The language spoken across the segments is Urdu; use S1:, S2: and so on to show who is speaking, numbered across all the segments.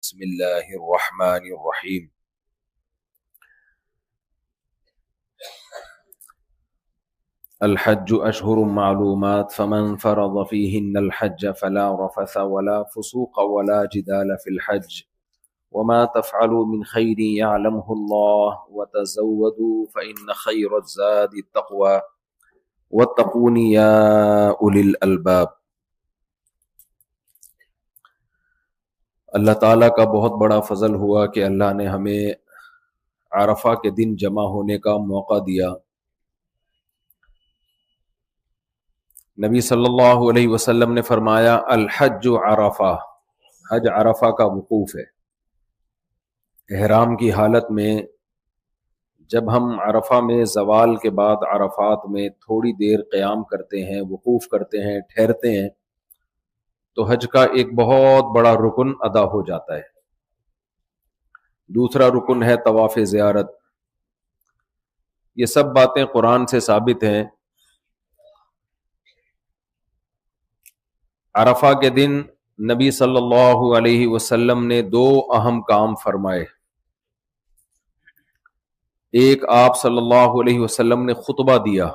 S1: بسم اللہ الرحمن الرحیم۔ الحج اشہر معلومات فمن فرض فیہن الحج فلا رفث ولا فسوق ولا جدال فی الحج وما تفعلوا من خیر یعلمہ اللہ وتزودوا فإن خیر الزاد التقوی واتقون یا اولی الالباب۔ اللہ تعالیٰ کا بہت بڑا فضل ہوا کہ اللہ نے ہمیں عرفہ کے دن جمع ہونے کا موقع دیا۔ نبی صلی اللہ علیہ وسلم نے فرمایا الحج عرفہ، حج عرفہ کا وقوف ہے۔ احرام کی حالت میں جب ہم عرفہ میں زوال کے بعد عرفات میں تھوڑی دیر قیام کرتے ہیں، وقوف کرتے ہیں، ٹھہرتے ہیں، تو حج کا ایک بہت بڑا رکن ادا ہو جاتا ہے۔ دوسرا رکن ہے طواف زیارت۔ یہ سب باتیں قرآن سے ثابت ہیں۔ عرفہ کے دن نبی صلی اللہ علیہ وسلم نے دو اہم کام فرمائے۔ ایک، آپ صلی اللہ علیہ وسلم نے خطبہ دیا،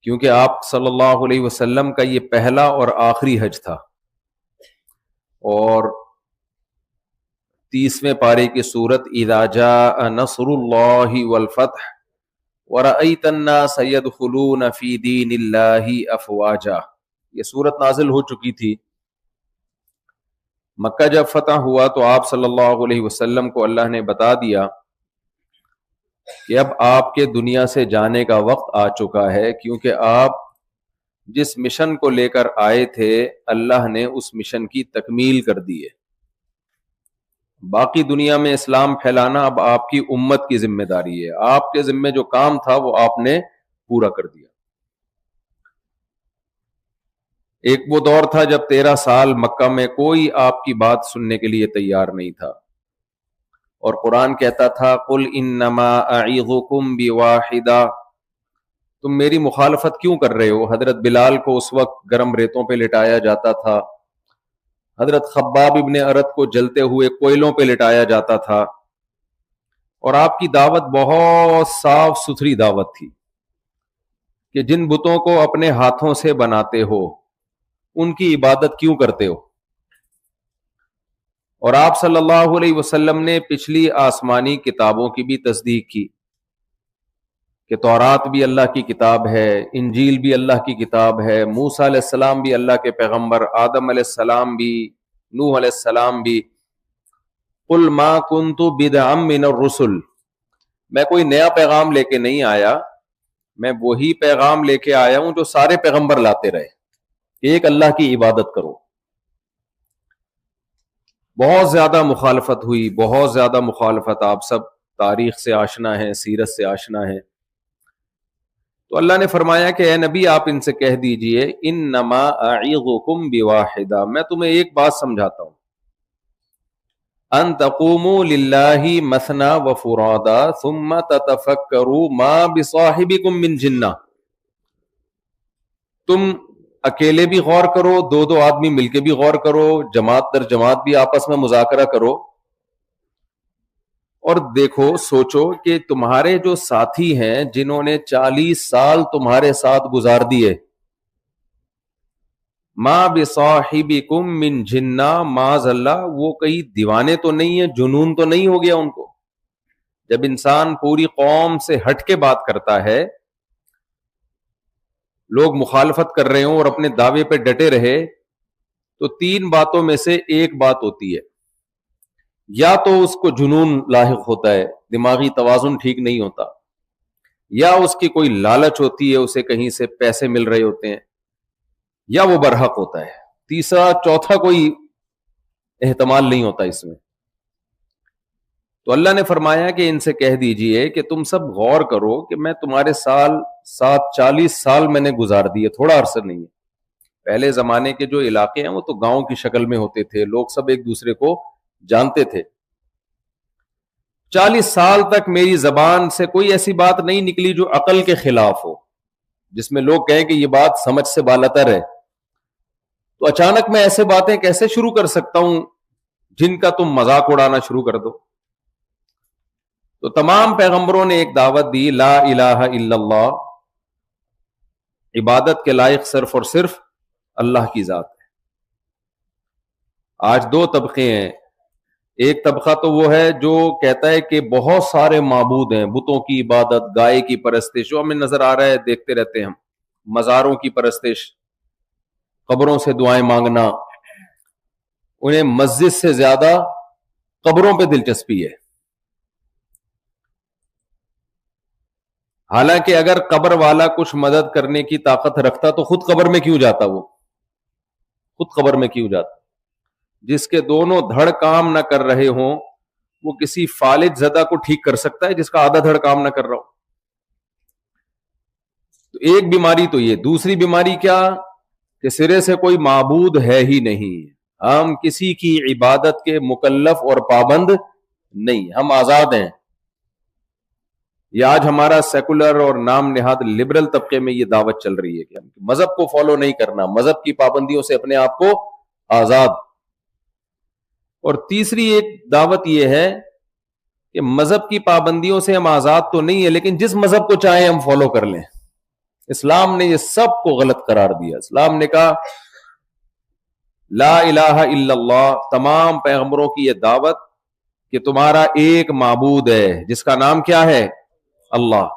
S1: کیونکہ آپ صلی اللہ علیہ وسلم کا یہ پہلا اور آخری حج تھا، اور 30ویں پارے کی سورت اذا جاء نصر اللہ والفتح ورأیت الناس يدخلون فی دین اللہ افواجا، یہ سورت نازل ہو چکی تھی۔ مکہ جب فتح ہوا تو آپ صلی اللہ علیہ وسلم کو اللہ نے بتا دیا کہ اب آپ کے دنیا سے جانے کا وقت آ چکا ہے، کیونکہ آپ جس مشن کو لے کر آئے تھے اللہ نے اس مشن کی تکمیل کر دی ہے۔ باقی دنیا میں اسلام پھیلانا اب آپ کی امت کی ذمہ داری ہے۔ آپ کے ذمہ جو کام تھا وہ آپ نے پورا کر دیا۔ ایک وہ دور تھا جب 13 سال مکہ میں کوئی آپ کی بات سننے کے لیے تیار نہیں تھا، اور قرآن کہتا تھا قل انما اعظکم بواحدہ، تم میری مخالفت کیوں کر رہے ہو؟ حضرت بلال کو اس وقت گرم ریتوں پہ لٹایا جاتا تھا، حضرت خباب ابن ارت کو جلتے ہوئے کوئلوں پہ لٹایا جاتا تھا، اور آپ کی دعوت بہت صاف ستھری دعوت تھی کہ جن بتوں کو اپنے ہاتھوں سے بناتے ہو ان کی عبادت کیوں کرتے ہو؟ اور آپ صلی اللہ علیہ وسلم نے پچھلی آسمانی کتابوں کی بھی تصدیق کی کہ تورات بھی اللہ کی کتاب ہے، انجیل بھی اللہ کی کتاب ہے، موسیٰ علیہ السلام بھی اللہ کے پیغمبر، آدم علیہ السلام بھی، نوح علیہ السلام بھی۔ قل ما کنت بدعا من الرسل، میں کوئی نیا پیغام لے کے نہیں آیا، میں وہی پیغام لے کے آیا ہوں جو سارے پیغمبر لاتے رہے، ایک اللہ کی عبادت کرو۔ بہت زیادہ مخالفت ہوئی، بہت زیادہ مخالفت۔ آپ سب تاریخ سے آشنا ہیں، سیرت سے آشنا ہیں۔ تو اللہ نے فرمایا کہ اے نبی آپ ان سے کہہ دیجئے انما اعظکم بواحدہ، میں تمہیں ایک بات سمجھاتا ہوں، ان تقوموا للہ مثنی وفرادا ثم تتفکروا ما بصاحبکم من جنہ، تم اکیلے بھی غور کرو، دو دو آدمی مل کے بھی غور کرو، جماعت در جماعت بھی آپس میں مذاکرہ کرو، اور دیکھو سوچو کہ تمہارے جو ساتھی ہیں جنہوں نے 40 سال تمہارے ساتھ گزار دیے، ما بصاحبکم من جنہ، معاذ اللہ وہ کئی دیوانے تو نہیں ہیں، جنون تو نہیں ہو گیا ان کو؟ جب انسان پوری قوم سے ہٹ کے بات کرتا ہے، لوگ مخالفت کر رہے ہوں اور اپنے دعوے پہ ڈٹے رہے، تو 3 باتوں میں سے ایک بات ہوتی ہے، یا تو اس کو جنون لاحق ہوتا ہے، دماغی توازن ٹھیک نہیں ہوتا، یا اس کی کوئی لالچ ہوتی ہے، اسے کہیں سے پیسے مل رہے ہوتے ہیں، یا وہ برحق ہوتا ہے، تیسرا چوتھا کوئی احتمال نہیں ہوتا اس میں۔ تو اللہ نے فرمایا کہ ان سے کہہ دیجئے کہ تم سب غور کرو کہ میں تمہارے ساتھ 40 سال میں نے گزار دیے، تھوڑا عرصہ نہیں ہے۔ پہلے زمانے کے جو علاقے ہیں وہ تو گاؤں کی شکل میں ہوتے تھے، لوگ سب ایک دوسرے کو جانتے تھے۔ 40 سال تک میری زبان سے کوئی ایسی بات نہیں نکلی جو عقل کے خلاف ہو، جس میں لوگ کہیں کہ یہ بات سمجھ سے بالاتر ہے۔ تو اچانک میں ایسے باتیں کیسے شروع کر سکتا ہوں جن کا تم مذاق اڑانا شروع کر دو؟ تو تمام پیغمبروں نے ایک دعوت دی، لا الہ الا اللہ، عبادت کے لائق صرف اور صرف اللہ کی ذات ہے۔ آج دو طبقے ہیں، ایک طبقہ تو وہ ہے جو کہتا ہے کہ بہت سارے معبود ہیں، بتوں کی عبادت، گائے کی پرستش، جو ہمیں نظر آ رہا ہے دیکھتے رہتے ہیں ہم، مزاروں کی پرستش، قبروں سے دعائیں مانگنا، انہیں مسجد سے زیادہ قبروں پہ دلچسپی ہے۔ حالانکہ اگر قبر والا کچھ مدد کرنے کی طاقت رکھتا تو خود قبر میں کیوں جاتا؟ وہ خود قبر میں کیوں جاتا؟ جس کے دونوں دھڑ کام نہ کر رہے ہوں وہ کسی فالج زدہ کو ٹھیک کر سکتا ہے جس کا آدھا دھڑ کام نہ کر رہا ہو؟ تو ایک بیماری تو یہ، دوسری بیماری کیا کہ سرے سے کوئی معبود ہے ہی نہیں، ہم کسی کی عبادت کے مکلف اور پابند نہیں، ہم آزاد ہیں۔ یہ آج ہمارا سیکولر اور نام نہاد لبرل طبقے میں یہ دعوت چل رہی ہے کہ مذہب کو فالو نہیں کرنا، مذہب کی پابندیوں سے اپنے آپ کو آزاد۔ اور تیسری ایک دعوت یہ ہے کہ مذہب کی پابندیوں سے ہم آزاد تو نہیں ہے لیکن جس مذہب کو چاہیں ہم فالو کر لیں۔ اسلام نے یہ سب کو غلط قرار دیا۔ اسلام نے کہا لا الہ الا اللہ، تمام پیغمبروں کی یہ دعوت کہ تمہارا ایک معبود ہے جس کا نام کیا ہے؟ اللہ۔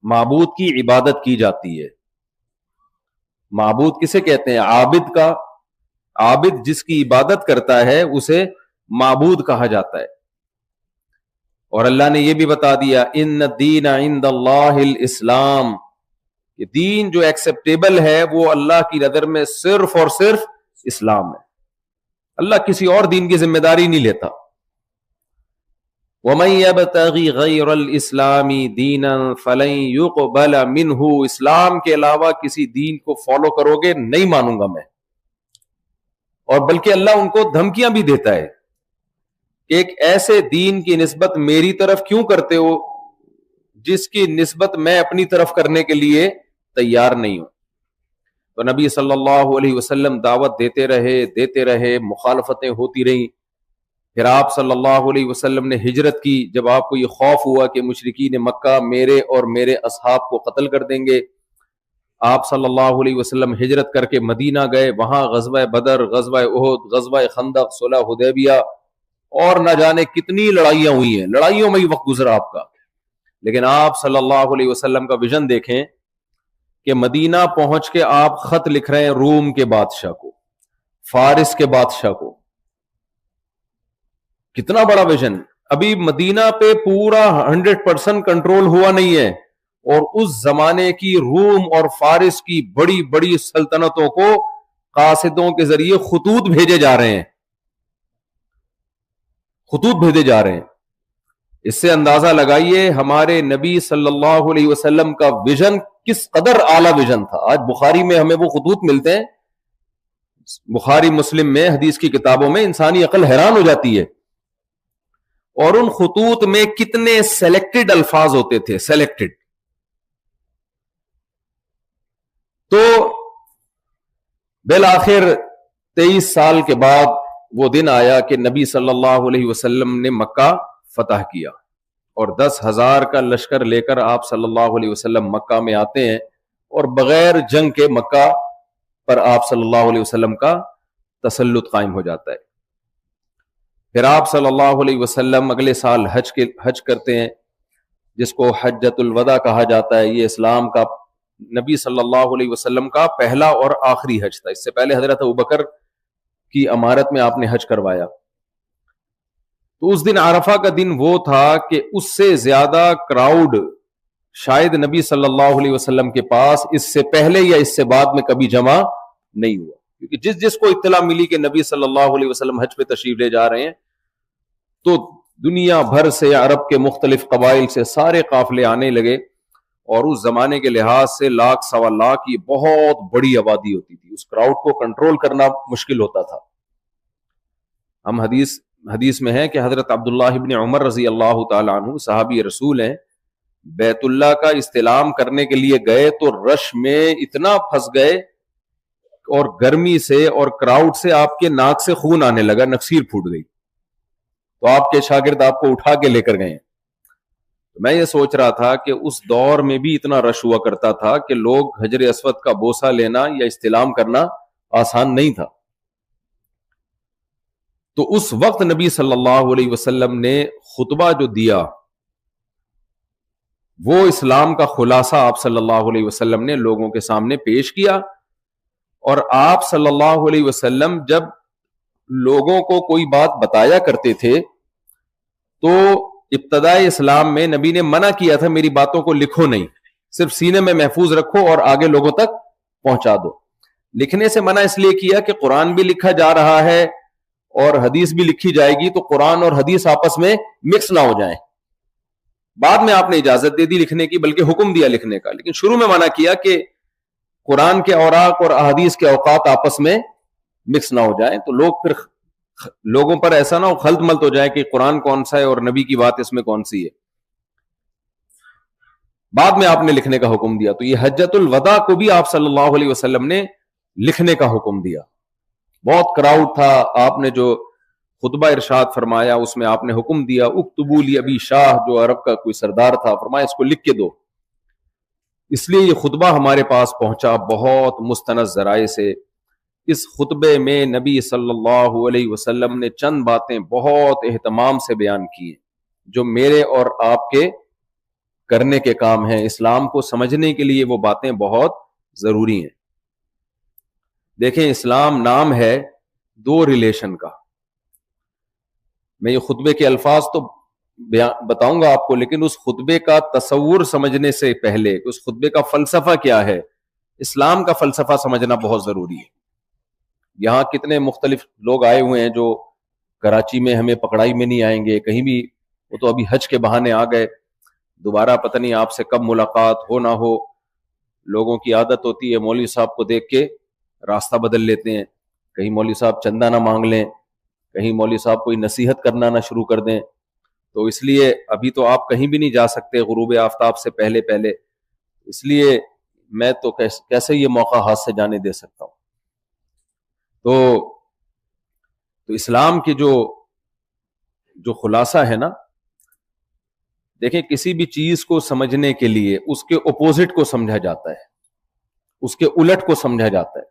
S1: معبود کی عبادت کی جاتی ہے۔ معبود کسے کہتے ہیں؟ عابد کا۔ عابد جس کی عبادت کرتا ہے اسے معبود کہا جاتا ہے۔ اور اللہ نے یہ بھی بتا دیا ان الدین عند اللہ الاسلام، کہ دین جو ایکسیپٹیبل ہے وہ اللہ کی نظر میں صرف اور صرف اسلام ہے۔ اللہ کسی اور دین کی ذمہ داری نہیں لیتا۔ وَمَن يَبْتَغِ غَيْرَ الْإِسْلَامِ دِينًا فَلَن يُقْبَلَ مِنْهُ، اسلام کے علاوہ کسی دین کو فالو کرو گے نہیں مانوں گا میں۔ اور بلکہ اللہ ان کو دھمکیاں بھی دیتا ہے کہ ایک ایسے دین کی نسبت میری طرف کیوں کرتے ہو جس کی نسبت میں اپنی طرف کرنے کے لیے تیار نہیں ہوں۔ تو نبی صلی اللہ علیہ وسلم دعوت دیتے رہے، مخالفتیں ہوتی رہیں۔ پھر آپ صلی اللہ علیہ وسلم نے ہجرت کی، جب آپ کو یہ خوف ہوا کہ مشرکین مکہ میرے اور میرے اصحاب کو قتل کر دیں گے، آپ صلی اللہ علیہ وسلم ہجرت کر کے مدینہ گئے، وہاں غزوہ بدر، غزوہ احد، غزوہ خندق، صلح حدیبیہ اور نہ جانے کتنی لڑائیاں ہوئی ہیں، لڑائیوں میں ہی وقت گزرا آپ کا۔ لیکن آپ صلی اللہ علیہ وسلم کا ویژن دیکھیں کہ مدینہ پہنچ کے آپ خط لکھ رہے ہیں روم کے بادشاہ کو، فارس کے بادشاہ کو۔ کتنا بڑا ویژن! ابھی مدینہ پہ پورا 100% کنٹرول ہوا نہیں ہے، اور اس زمانے کی روم اور فارس کی بڑی بڑی سلطنتوں کو قاصدوں کے ذریعے خطوط بھیجے جا رہے ہیں، خطوط بھیجے جا رہے ہیں۔ اس سے اندازہ لگائیے ہمارے نبی صلی اللہ علیہ وسلم کا ویژن کس قدر اعلیٰ ویژن تھا۔ آج بخاری میں ہمیں وہ خطوط ملتے ہیں، بخاری مسلم میں، حدیث کی کتابوں میں، انسانی عقل حیران ہو جاتی ہے۔ اور ان خطوط میں کتنے سلیکٹڈ الفاظ ہوتے تھے، سلیکٹڈ۔ تو بالآخر 23 سال کے بعد وہ دن آیا کہ نبی صلی اللہ علیہ وسلم نے مکہ فتح کیا، اور 10,000 کا لشکر لے کر آپ صلی اللہ علیہ وسلم مکہ میں آتے ہیں، اور بغیر جنگ کے مکہ پر آپ صلی اللہ علیہ وسلم کا تسلط قائم ہو جاتا ہے۔ پھر آپ صلی اللہ علیہ وسلم اگلے سال حج کرتے ہیں، جس کو حجۃ الوداع کہا جاتا ہے۔ یہ اسلام کا، نبی صلی اللہ علیہ وسلم کا پہلا اور آخری حج تھا۔ اس سے پہلے حضرت ابوبکر کی امارت میں آپ نے حج کروایا۔ تو اس دن عرفہ کا دن وہ تھا کہ اس سے زیادہ کراؤڈ شاید نبی صلی اللہ علیہ وسلم کے پاس اس سے پہلے یا اس سے بعد میں کبھی جمع نہیں ہوا، کیونکہ جس کو اطلاع ملی کہ نبی صلی اللہ علیہ وسلم حج پہ تشریف لے جا رہے ہیں تو دنیا بھر سے، عرب کے مختلف قبائل سے سارے قافلے آنے لگے، اور اس زمانے کے لحاظ سے 100,000 سوا لاکھ کی بہت بڑی آبادی ہوتی تھی۔ اس کراؤڈ کو کنٹرول کرنا مشکل ہوتا تھا۔ ہم حدیث میں ہے کہ حضرت عبداللہ ابن عمر رضی اللہ تعالی عنہ صحابی رسول ہیں، بیت اللہ کا استلام کرنے کے لیے گئے تو رش میں اتنا پھنس گئے، اور گرمی سے اور کراؤڈ سے آپ کے ناک سے خون آنے لگا, نکسیر پھوٹ گئی, تو آپ کے شاگرد آپ کو اٹھا کے لے کر گئے. میں یہ سوچ رہا تھا کہ اس دور میں بھی اتنا رش ہوا کرتا تھا کہ لوگ حجر اسود کا بوسہ لینا یا استلام کرنا آسان نہیں تھا. تو اس وقت نبی صلی اللہ علیہ وسلم نے خطبہ جو دیا وہ اسلام کا خلاصہ آپ صلی اللہ علیہ وسلم نے لوگوں کے سامنے پیش کیا. اور آپ صلی اللہ علیہ وسلم جب لوگوں کو کوئی بات بتایا کرتے تھے تو ابتدائی اسلام میں نبی نے منع کیا تھا میری باتوں کو لکھو نہیں, صرف سینے میں محفوظ رکھو اور آگے لوگوں تک پہنچا دو. لکھنے سے منع اس لیے کیا کہ قرآن بھی لکھا جا رہا ہے اور حدیث بھی لکھی جائے گی, تو قرآن اور حدیث آپس میں مکس نہ ہو جائیں. بعد میں آپ نے اجازت دے دی لکھنے کی, بلکہ حکم دیا لکھنے کا, لیکن شروع میں منع کیا کہ قرآن کے اوراق اور احادیث کے اوقات آپس میں مکس نہ ہو جائیں, تو لوگ پھر لوگوں پر ایسا نہ ہو خلط ملط ہو جائے کہ قرآن کون سا ہے اور نبی کی بات اس میں کون سی ہے. بعد میں آپ نے لکھنے کا حکم دیا. تو یہ حجۃ الوداع کو بھی آپ صلی اللہ علیہ وسلم نے لکھنے کا حکم دیا. بہت کراؤڈ تھا, آپ نے جو خطبہ ارشاد فرمایا اس میں آپ نے حکم دیا اکتبوا لی ابی شاہ, جو عرب کا کوئی سردار تھا, فرمایا اس کو لکھ کے دو. اس لیے یہ خطبہ ہمارے پاس پہنچا بہت مستند ذرائع سے. اس خطبے میں نبی صلی اللہ علیہ وسلم نے چند باتیں بہت اہتمام سے بیان کی ہیں جو میرے اور آپ کے کرنے کے کام ہیں. اسلام کو سمجھنے کے لیے وہ باتیں بہت ضروری ہیں. دیکھیں, اسلام نام ہے دو ریلیشن کا. میں یہ خطبے کے الفاظ تو بتاؤں گا آپ کو, لیکن اس خطبے کا تصور سمجھنے سے پہلے اس خطبے کا فلسفہ کیا ہے, اسلام کا فلسفہ سمجھنا بہت ضروری ہے. یہاں کتنے مختلف لوگ آئے ہوئے ہیں جو کراچی میں ہمیں پکڑائی میں نہیں آئیں گے کہیں بھی, وہ تو ابھی حج کے بہانے آ گئے, دوبارہ پتہ نہیں آپ سے کب ملاقات ہو نہ ہو. لوگوں کی عادت ہوتی ہے مولوی صاحب کو دیکھ کے راستہ بدل لیتے ہیں, کہیں مولوی صاحب چندہ نہ مانگ لیں, کہیں مولوی صاحب کوئی نصیحت کرنا نہ شروع کر دیں. تو اس لیے ابھی تو آپ کہیں بھی نہیں جا سکتے غروب آفتاب سے پہلے, اس لیے میں تو کیسے یہ موقع ہاتھ سے جانے دے سکتا ہوں. تو اسلام کی جو خلاصہ ہے نا, دیکھیں کسی بھی چیز کو سمجھنے کے لیے اس کے اپوزٹ کو سمجھا جاتا ہے, اس کے الٹ کو سمجھا جاتا ہے,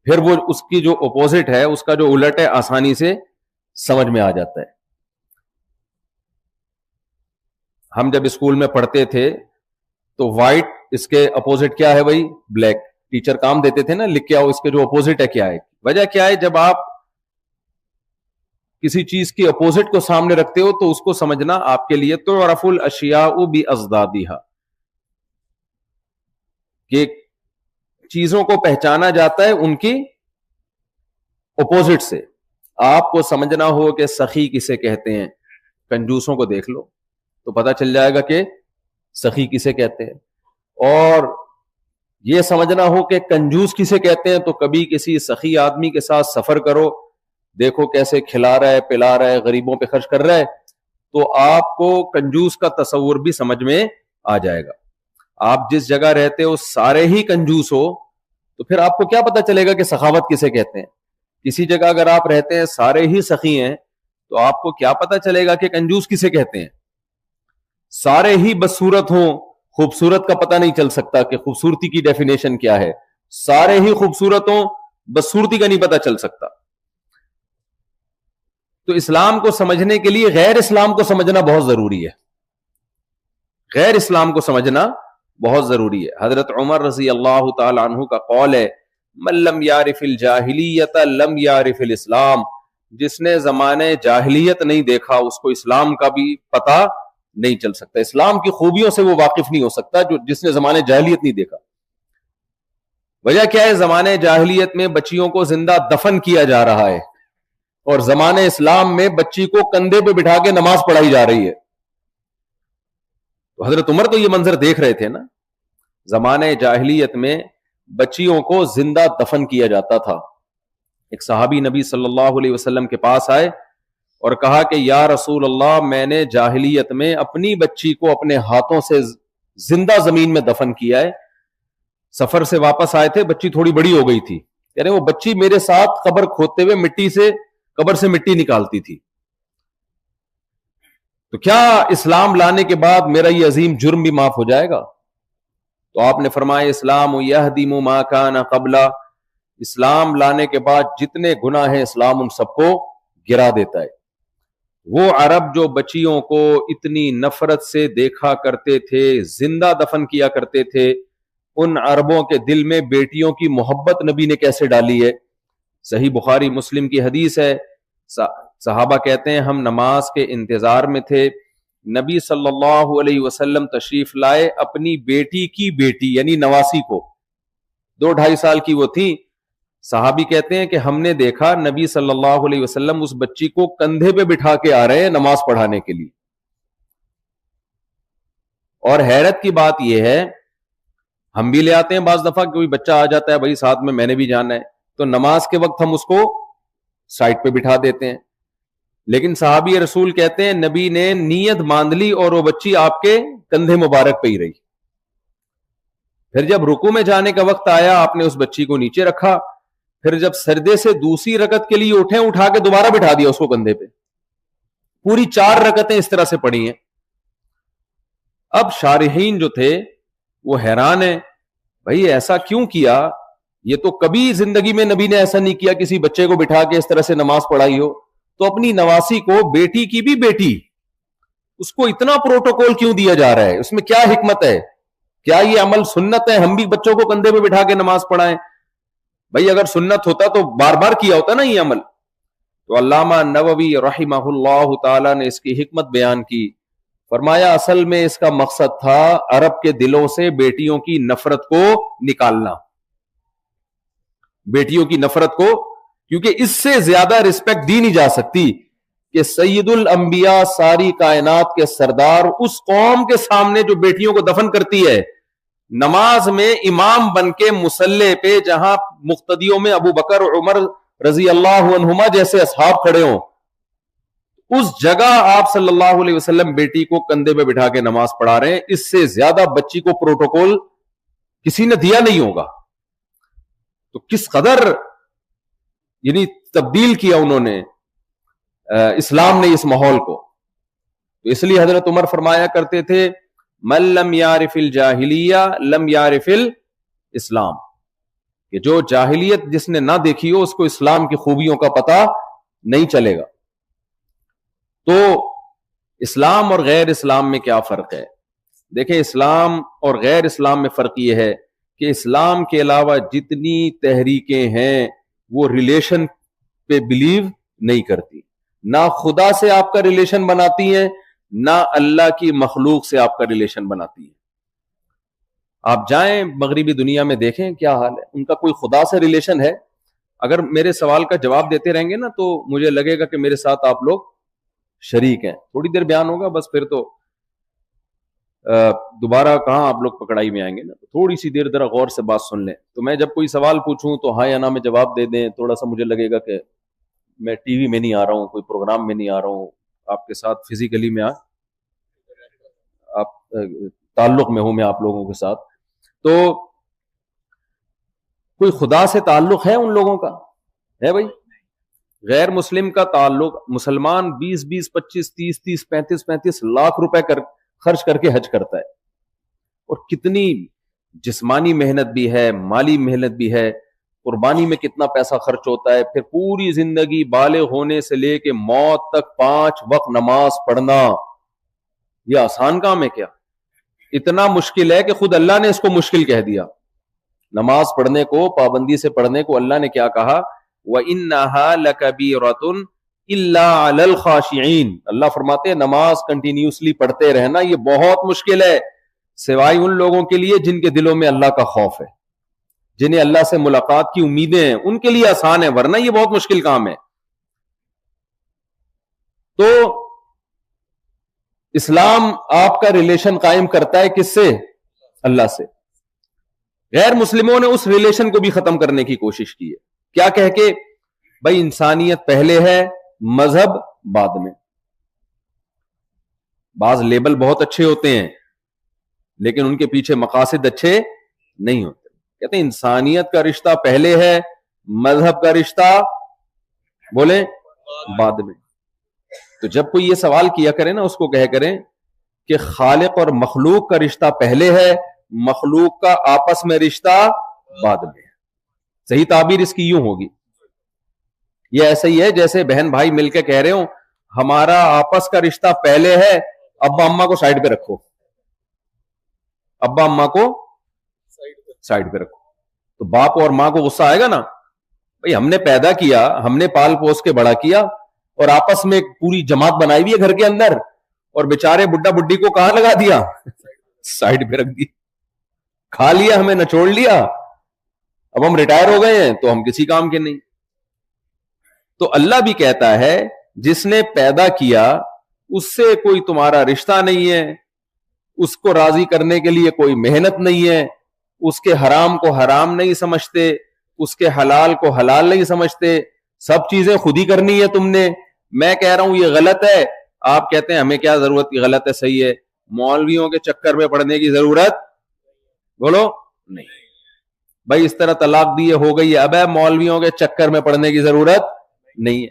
S1: پھر وہ اس کی جو اپوزٹ ہے اس کا جو الٹ ہے آسانی سے سمجھ میں آ جاتا ہے. ہم جب اسکول میں پڑھتے تھے تو وائٹ, اس کے اپوزٹ کیا ہے بھائی, بلیک. ٹیچر کام دیتے تھے نا, لکھ کے آؤ اس کے جو اپوزٹ ہے کیا ہے. وجہ کیا ہے, جب آپ کسی چیز کی اپوزٹ کو سامنے رکھتے ہو تو اس کو سمجھنا آپ کے لیے تعرف الاشیاء باضدادها, کہ چیزوں کو پہچانا جاتا ہے ان کی اپوزٹ سے. آپ کو سمجھنا ہو کہ سخی کسے کہتے ہیں, کنجوسوں کو دیکھ لو تو پتہ چل جائے گا کہ سخی کسے کہتے ہیں. اور یہ سمجھنا ہو کہ کنجوس کسے کہتے ہیں تو کبھی کسی سخی آدمی کے ساتھ سفر کرو, دیکھو کیسے کھلا رہا ہے, پلا رہا ہے, غریبوں پہ خرچ کر رہا ہے, تو آپ کو کنجوس کا تصور بھی سمجھ میں آ جائے گا. آپ جس جگہ رہتے ہو سارے ہی کنجوس ہو تو پھر آپ کو کیا پتہ چلے گا کہ سخاوت کسے کہتے ہیں. کسی جگہ اگر آپ رہتے ہیں سارے ہی سخی ہیں تو آپ کو کیا پتہ چلے گا کہ کنجوس کسے کہتے ہیں. سارے ہی بدصورت ہوں, خوبصورت کا پتہ نہیں چل سکتا کہ خوبصورتی کی ڈیفینیشن کیا ہے. سارے ہی خوبصورت ہوں, بدصورتی کا نہیں پتہ چل سکتا. تو اسلام کو سمجھنے کے لیے غیر اسلام کو سمجھنا بہت ضروری ہے, غیر اسلام کو سمجھنا بہت ضروری ہے. حضرت عمر رضی اللہ تعالی عنہ کا قول ہے, من لم یعرف الجاہلیت لم یعرف الاسلام, جس نے زمانے جاہلیت نہیں دیکھا اس کو اسلام کا بھی پتہ نہیں چل سکتا. اسلام کی خوبیوں سے وہ واقف نہیں ہو سکتا جس نے زمانے جاہلیت نہیں دیکھا. وجہ کیا ہے, زمانے جاہلیت میں بچیوں کو زندہ دفن کیا جا رہا ہے اور زمانے اسلام میں بچی کو کندھے پہ بٹھا کے نماز پڑھائی جا رہی ہے. تو حضرت عمر تو یہ منظر دیکھ رہے تھے نا, زمانے جاہلیت میں بچیوں کو زندہ دفن کیا جاتا تھا. ایک صحابی نبی صلی اللہ علیہ وسلم کے پاس آئے اور کہا کہ یا رسول اللہ, میں نے جاہلیت میں اپنی بچی کو اپنے ہاتھوں سے زندہ زمین میں دفن کیا ہے, سفر سے واپس آئے تھے, بچی تھوڑی بڑی ہو گئی تھی, کہہ رہے وہ بچی میرے ساتھ قبر کھودتے ہوئے قبر سے مٹی نکالتی تھی. تو کیا اسلام لانے کے بعد میرا یہ عظیم جرم بھی معاف ہو جائے گا؟ تو آپ نے فرمایا اسلام یہدم ما کان قبلا, اسلام لانے کے بعد جتنے گناہ ہیں اسلام ان سب کو گرا دیتا ہے. وہ عرب جو بچیوں کو اتنی نفرت سے دیکھا کرتے تھے, زندہ دفن کیا کرتے تھے, ان عربوں کے دل میں بیٹیوں کی محبت نبی نے کیسے ڈالی ہے؟ صحیح بخاری مسلم کی حدیث ہے, صحابہ کہتے ہیں ہم نماز کے انتظار میں تھے, نبی صلی اللہ علیہ وسلم تشریف لائے, اپنی بیٹی کی بیٹی یعنی نواسی کو, 2-2.5 سال کی وہ تھی, صحابی کہتے ہیں کہ ہم نے دیکھا نبی صلی اللہ علیہ وسلم اس بچی کو کندھے پہ بٹھا کے آ رہے ہیں نماز پڑھانے کے لیے. اور حیرت کی بات یہ ہے, ہم بھی لے آتے ہیں بعض دفعہ, کوئی بچہ آ جاتا ہے بھائی ساتھ میں نے بھی جانا ہے, تو نماز کے وقت ہم اس کو سائڈ پہ بٹھا دیتے ہیں, لیکن صحابی رسول کہتے ہیں نبی نے نیت باندھ لی اور وہ بچی آپ کے کندھے مبارک پہ ہی رہی. پھر جب رکوع میں جانے کا وقت آیا آپ نے اس بچی کو نیچے رکھا, پھر جب سجدے سے دوسری رکعت کے لیے اٹھے, اٹھا کے دوبارہ بٹھا دیا اس کو کندھے پہ. پوری 4 رکعتیں اس طرح سے پڑھی ہیں. اب شارحین جو تھے وہ حیران ہیں, بھائی ایسا کیوں کیا؟ یہ تو کبھی زندگی میں نبی نے ایسا نہیں کیا کسی بچے کو بٹھا کے اس طرح سے نماز پڑھائی ہو. تو اپنی نواسی کو, بیٹی کی بھی بیٹی, اس کو اتنا پروٹوکول کیوں دیا جا رہا ہے؟ اس میں کیا حکمت ہے؟ کیا یہ عمل سنت ہے ہم بھی بچوں کو کندھے پہ بٹھا کے نماز پڑھائیں؟ بھائی اگر سنت ہوتا تو بار بار کیا ہوتا نا یہ عمل. تو علامہ نووی رحمہ اللہ تعالی نے اس کی حکمت بیان کی, فرمایا اصل میں اس کا مقصد تھا عرب کے دلوں سے بیٹیوں کی نفرت کو نکالنا, بیٹیوں کی نفرت کو, کیونکہ اس سے زیادہ رسپیکٹ دی نہیں جا سکتی کہ سید الانبیاء ساری کائنات کے سردار اس قوم کے سامنے جو بیٹیوں کو دفن کرتی ہے, نماز میں امام بن کے مصلی پہ جہاں مقتدیوں میں ابو بکر عمر رضی اللہ عنہما جیسے اصحاب کھڑے ہوں, اس جگہ آپ صلی اللہ علیہ وسلم بیٹی کو کندھے پہ بٹھا کے نماز پڑھا رہے ہیں. اس سے زیادہ بچی کو پروٹوکول کسی نے دیا نہیں ہوگا. تو کس قدر یعنی تبدیل کیا انہوں نے اسلام نے اس ماحول کو. تو اس لیے حضرت عمر فرمایا کرتے تھے من لم یعرف الجاہلیہ لم یعرف الاسلام, کہ جو جاہلیت جس نے نہ دیکھی ہو اس کو اسلام کی خوبیوں کا پتہ نہیں چلے گا. تو اسلام اور غیر اسلام میں کیا فرق ہے؟ دیکھیں اسلام اور غیر اسلام میں فرق یہ ہے کہ اسلام کے علاوہ جتنی تحریکیں ہیں وہ ریلیشن پہ بلیو نہیں کرتی, نہ خدا سے آپ کا ریلیشن بناتی ہیں نہ اللہ کی مخلوق سے آپ کا ریلیشن بناتی ہیں. آپ جائیں مغربی دنیا میں دیکھیں کیا حال ہے, ان کا کوئی خدا سے ریلیشن ہے؟ اگر میرے سوال کا جواب دیتے رہیں گے نا تو مجھے لگے گا کہ میرے ساتھ آپ لوگ شریک ہیں, تھوڑی دیر بیان ہوگا بس پھر تو دوبارہ کہاں آپ لوگ پکڑائی میں آئیں گے نا. تو تھوڑی سی دیر ذرا غور سے بات سن لیں. تو میں جب کوئی سوال پوچھوں تو ہاں یا نہ میں جواب دے دیں, تھوڑا سا مجھے لگے گا کہ میں ٹی وی میں نہیں آ رہا ہوں, کوئی پروگرام میں نہیں آ رہا ہوں, آپ کے ساتھ فزیکلی میں آپ تعلق میں ہوں میں آپ لوگوں کے ساتھ. تو کوئی خدا سے تعلق ہے ان لوگوں کا؟ ہے بھائی؟ غیر مسلم کا تعلق, مسلمان 20 25 30 35 لاکھ روپے خرچ کر کے حج کرتا ہے, اور کتنی جسمانی محنت بھی ہے, مالی محنت بھی ہے, قربانی میں کتنا پیسہ خرچ ہوتا ہے, پھر پوری زندگی بالغ ہونے سے لے کے موت تک 5 وقت نماز پڑھنا, یہ آسان کام ہے کیا؟ اتنا مشکل ہے کہ خود اللہ نے اس کو مشکل کہہ دیا. نماز پڑھنے کو, پابندی سے پڑھنے کو اللہ نے کیا کہا؟ وَإِنَّهَا لَكَبِيرَةٌ إِلَّا عَلَى الْخَاشِعِينَ. اللہ فرماتے ہیں نماز کنٹینیوسلی پڑھتے رہنا یہ بہت مشکل ہے, سوائے ان لوگوں کے لیے جن کے دلوں میں اللہ کا خوف ہے, جنہیں اللہ سے ملاقات کی امیدیں ہیں, ان کے لیے آسان ہے, ورنہ یہ بہت مشکل کام ہے. تو اسلام آپ کا ریلیشن قائم کرتا ہے کس سے؟ اللہ سے. غیر مسلموں نے اس ریلیشن کو بھی ختم کرنے کی کوشش کی ہے. کیا کہہ کے؟ بھائی انسانیت پہلے ہے, مذہب بعد میں. بعض لیبل بہت اچھے ہوتے ہیں لیکن ان کے پیچھے مقاصد اچھے نہیں ہوتے. کہتے ہیں انسانیت کا رشتہ پہلے ہے, مذہب کا رشتہ بولیں بعد میں. تو جب کوئی یہ سوال کیا کرے نا, اس کو کہہ کریں کہ خالق اور مخلوق کا رشتہ پہلے ہے, مخلوق کا آپس میں رشتہ بعد میں. صحیح تعبیر اس کی یوں ہوگی, یہ ایسا ہی ہے جیسے بہن بھائی مل کے کہہ رہے ہوں ہمارا آپس کا رشتہ پہلے ہے, ابا اماں کو سائڈ پہ رکھو, ابا اماں کو سائڈ پہ رکھو. تو باپ اور ماں کو غصہ آئے گا نا, بھئی ہم نے پیدا کیا, ہم نے پال پوس کے بڑا کیا, اور آپس میں ایک پوری جماعت بنائی ہوئی ہے گھر کے اندر, اور بیچارے بڈھا بڈھی کو کہاں لگا دیا, سائڈ پہ رکھ دی, کھا لیا, ہمیں نچوڑ لیا, اب ہم ریٹائر ہو گئے ہیں تو ہم کسی کام کے نہیں. تو اللہ بھی کہتا ہے جس نے پیدا کیا اس سے کوئی تمہارا رشتہ نہیں ہے, اس کو راضی کرنے کے لیے کوئی محنت نہیں ہے, اس کے حرام کو حرام نہیں سمجھتے, اس کے حلال کو حلال نہیں سمجھتے, سب چیزیں خود ہی کرنی ہے تم نے. میں کہہ رہا ہوں یہ غلط ہے, آپ کہتے ہیں ہمیں کیا ضرورت, کی غلط ہے, صحیح ہے, مولویوں کے چکر میں پڑنے کی ضرورت بولو نہیں. بھائی اس طرح طلاق دیے ہو گئی ہے, اب مولویوں کے چکر میں پڑنے کی ضرورت نہیں ہے.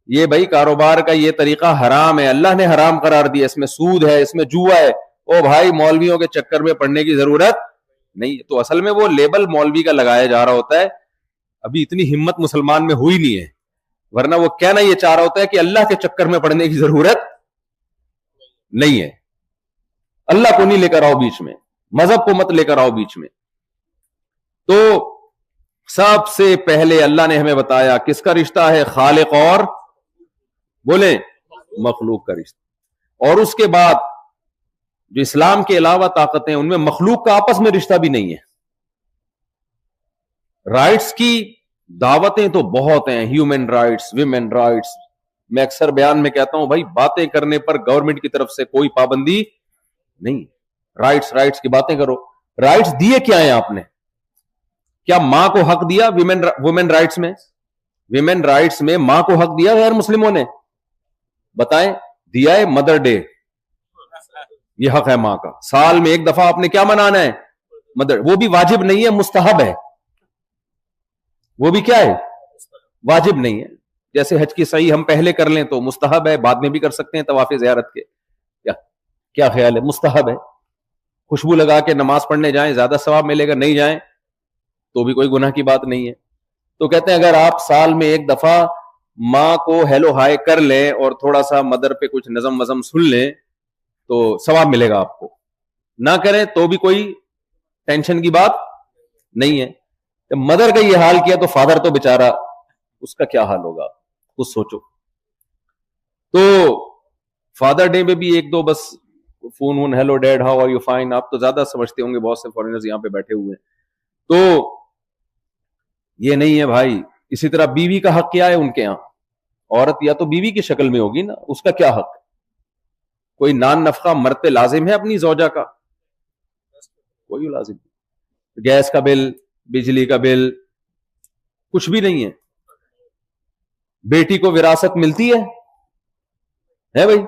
S1: یہ بھائی کاروبار کا یہ طریقہ حرام ہے, اللہ نے حرام قرار دیا, اس میں سود ہے, اس میں جوا ہے, او بھائی مولویوں کے چکر میں پڑنے کی ضرورت نہیں. تو اصل میں وہ لیبل مولوی کا لگایا جا رہا ہوتا ہے, ابھی اتنی ہمت مسلمان میں ہوئی نہیں ہے, ورنہ وہ کہنا یہ چاہ رہا ہوتا ہے کہ اللہ کے چکر میں پڑنے کی ضرورت نہیں ہے. اللہ کو نہیں لے کر آؤ بیچ میں, مذہب کو مت لے کر آؤ بیچ میں. تو سب سے پہلے اللہ نے ہمیں بتایا کس کا رشتہ ہے, خالق اور بولیں مخلوق کا رشتہ. اور اس کے بعد جو اسلام کے علاوہ طاقتیں ان میں مخلوق کا آپس میں رشتہ بھی نہیں ہے. رائٹس کی دعوتیں تو بہت ہیں, ہیومن رائٹس, ویمن رائٹس. میں اکثر بیان میں کہتا ہوں بھائی باتیں کرنے پر گورنمنٹ کی طرف سے کوئی پابندی نہیں, رائٹس کی باتیں کرو. رائٹس دیے کیا ہیں آپ نے, کیا ماں کو حق دیا ویمن رائٹس میں, ویمن رائٹس میں ماں کو حق دیا غیر مسلموں نے, بتائیں دیا ہے. مدر ڈے یہ حق ہے ماں کا, سال میں ایک دفعہ آپ نے کیا منانا ہے, مدر. وہ بھی واجب نہیں ہے, مستحب ہے. وہ بھی کیا ہے, واجب نہیں ہے. جیسے حج کی سعی ہم پہلے کر لیں تو مستحب ہے, بعد میں بھی کر سکتے ہیں طواف زیارت کے, کیا خیال ہے, مستحب ہے. خوشبو لگا کے نماز پڑھنے جائیں زیادہ ثواب ملے گا, نہیں جائیں تو بھی کوئی گناہ کی بات نہیں ہے. تو کہتے ہیں اگر آپ سال میں ایک دفعہ ماں کو ہیلو ہائے کر لیں اور تھوڑا سا مدر پہ کچھ نظم وظم سن لیں تو ثواب ملے گا آپ کو, نہ کریں تو بھی کوئی ٹینشن کی بات نہیں ہے. جب مدر کا یہ حال کیا تو فادر تو بیچارہ, اس کا کیا حال ہوگا کچھ سوچو. تو فادر ڈے میں بھی ایک دو بس phone hello dad how are you fine, آپ تو زیادہ سمجھتے ہوں گے, بہت سے فارینرز یہاں پہ بیٹھے ہوئے ہیں. تو یہ نہیں ہے بھائی. اسی طرح بیوی کا حق کیا ہے ان کے یہاں, عورت یا تو بیوی کی شکل میں ہوگی نا, اس کا کیا حق, کوئی نان نفقہ مرد پہ لازم ہے اپنی زوجہ کا, کوئی لازم نہیں. گیس کا بل, بجلی کا بل, کچھ بھی نہیں ہے. بیٹی کو وراثت ملتی ہے بھائی,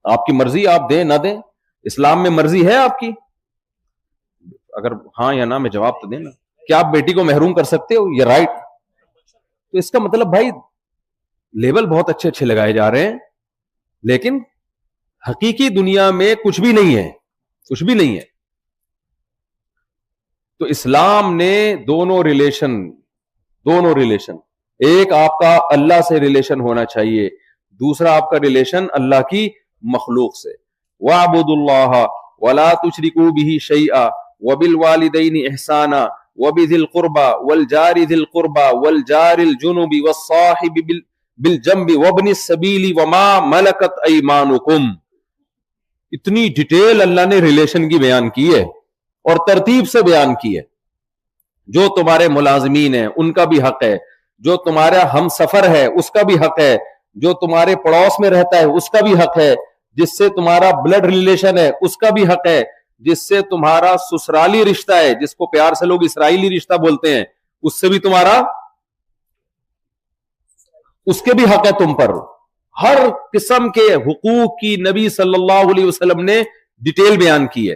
S1: آپ کی مرضی, آپ دیں نہ دیں, اسلام میں مرضی ہے آپ کی, اگر ہاں یا نہ میں جواب تو دیں نا. کیا آپ بیٹی کو محروم کر سکتے ہو, یہ رائٹ. تو اس کا مطلب بھائی لیبل بہت اچھے اچھے لگائے جا رہے ہیں, لیکن حقیقی دنیا میں کچھ بھی نہیں ہے, کچھ بھی نہیں ہے. تو اسلام نے دونوں ریلیشن, ایک آپ کا اللہ سے ریلیشن ہونا چاہیے, دوسرا آپ کا ریلیشن اللہ کی مخلوق سے. وَاعْبُدُوا اللَّهَ وَلَا تُشْرِكُوا بِهِ شَيْئًا وَبِالْوَالِدَيْنِ إِحْسَانًا وَبِذِي الْقُرْبَى وَالْجَارِ ذِي الْقُرْبَى وَالْجَارِ الْجُنُبِ وَالصَّاحِبِ بِالْجَنبِ وَابْنِ السَّبِيلِ وَمَا مَلَكَتْ أَيْمَانُكُمْ. اتنی ڈیٹیل اللہ نے ریلیشن کی بیان کی ہے اور ترتیب سے بیان کی ہے. جو تمہارے ملازمین ہیں ان کا بھی حق ہے, جو تمہارا ہم سفر ہے اس کا بھی حق ہے, جو تمہارے پڑوس میں رہتا ہے اس کا بھی حق ہے, جس سے تمہارا بلڈ ریلیشن ہے اس کا بھی حق ہے, جس سے تمہارا سسرالی رشتہ ہے, جس کو پیار سے لوگ اسرائیلی رشتہ بولتے ہیں, اس سے بھی تمہارا, اس کے بھی حق ہے تم پر. ہر قسم کے حقوق کی نبی صلی اللہ علیہ وسلم نے ڈیٹیل بیان کی ہے.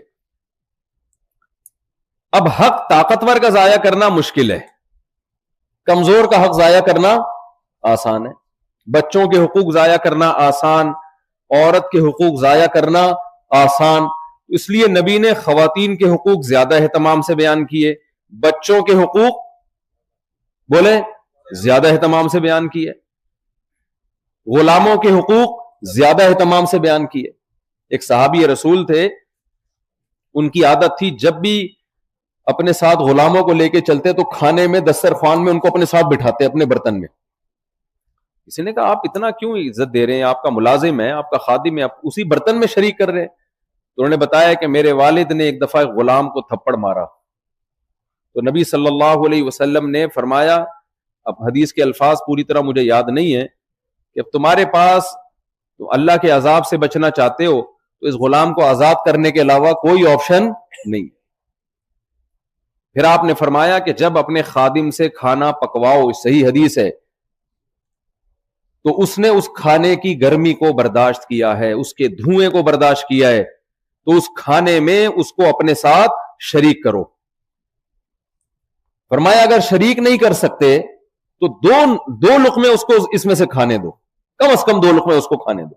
S1: اب حق طاقتور کا ضائع کرنا مشکل ہے، کمزور کا حق ضائع کرنا آسان ہے، بچوں کے حقوق ضائع کرنا آسان، عورت کے حقوق ضائع کرنا آسان. اس لیے نبی نے خواتین کے حقوق زیادہ اہتمام سے بیان کیے، بچوں کے حقوق بولے زیادہ اہتمام سے بیان کیے، غلاموں کے حقوق زیادہ اہتمام سے بیان کیے. ایک صحابی رسول تھے، ان کی عادت تھی جب بھی اپنے ساتھ غلاموں کو لے کے چلتے تو کھانے میں دسترخوان میں ان کو اپنے ساتھ بٹھاتے اپنے برتن میں. کسی نے کہا آپ اتنا کیوں عزت دے رہے ہیں، آپ کا ملازم ہے، آپ کا خادم ہے، آپ اسی برتن میں شریک کر رہے ہیں. تو انہوں نے بتایا کہ میرے والد نے ایک دفعہ غلام کو تھپڑ مارا، تو نبی صلی اللہ علیہ وسلم نے فرمایا، اب حدیث کے الفاظ پوری طرح مجھے یاد نہیں ہے، کہ اب تمہارے پاس تو اللہ کے عذاب سے بچنا چاہتے ہو تو اس غلام کو آزاد کرنے کے علاوہ کوئی آپشن نہیں. پھر آپ نے فرمایا کہ جب اپنے خادم سے کھانا پکواؤ، صحیح حدیث ہے، تو اس نے اس کھانے کی گرمی کو برداشت کیا ہے، اس کے دھوئیں کو برداشت کیا ہے، تو اس کھانے میں اس کو اپنے ساتھ شریک کرو. فرمایا اگر شریک نہیں کر سکتے تو دو لقمے اس کو اس میں سے کھانے دو، کم از کم 2 لقمے اس کو کھانے دو.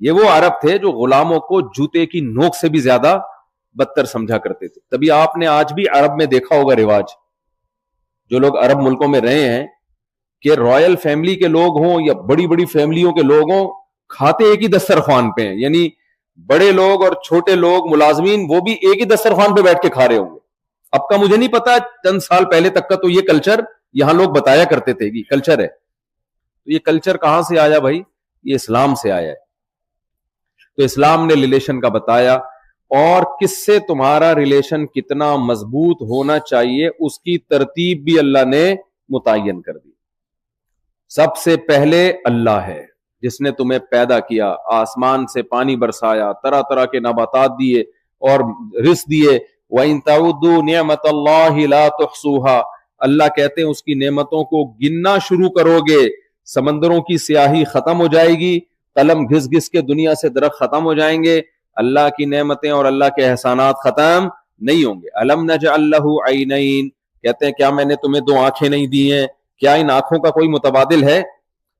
S1: یہ وہ عرب تھے جو غلاموں کو جوتے کی نوک سے بھی زیادہ بدتر سمجھا کرتے تھے. تبھی آپ نے آج بھی عرب میں دیکھا ہوگا رواج، جو لوگ عرب ملکوں میں رہے ہیں، کہ رائل فیملی کے لوگ ہوں یا بڑی بڑی فیملیوں کے لوگ ہوں، کھاتے ایک ہی دسترخوان پہ ہیں. یعنی بڑے لوگ اور چھوٹے لوگ ملازمین وہ بھی ایک ہی دسترخوان پہ بیٹھ کے کھا رہے ہوں گے. اب کا مجھے نہیں پتا، چند سال پہلے تک کا تو یہ کلچر یہاں لوگ بتایا کرتے تھے کہ کلچر ہے. تو یہ کلچر کہاں سے آیا بھائی؟ یہ اسلام سے آیا ہے. تو اسلام نے ریلیشن کا بتایا، اور کس سے تمہارا ریلیشن کتنا مضبوط ہونا چاہیے اس کی ترتیب بھی اللہ نے متعین کر دی. سب سے پہلے اللہ ہے جس نے تمہیں پیدا کیا، آسمان سے پانی برسایا، طرح طرح کے نباتات دیے اور رزق دیے. وَإِن تَعُدُّوا نِعْمَةَ اللَّهِ لَا تُحْصُوهَا، اللہ کہتے ہیں اس کی نعمتوں کو گننا شروع کرو گے، سمندروں کی سیاہی ختم ہو جائے گی، قلم گھس گھس کے دنیا سے درخت ختم ہو جائیں گے، اللہ کی نعمتیں اور اللہ کے احسانات ختم نہیں ہوں گے. أَلَمْ نَجْعَلْ لَهُ عَيْنَيْنِ، کہتے ہیں کیا میں نے تمہیں 2 آنکھیں نہیں دی ہیں؟ کیا ان آنکھوں کا کوئی متبادل ہے؟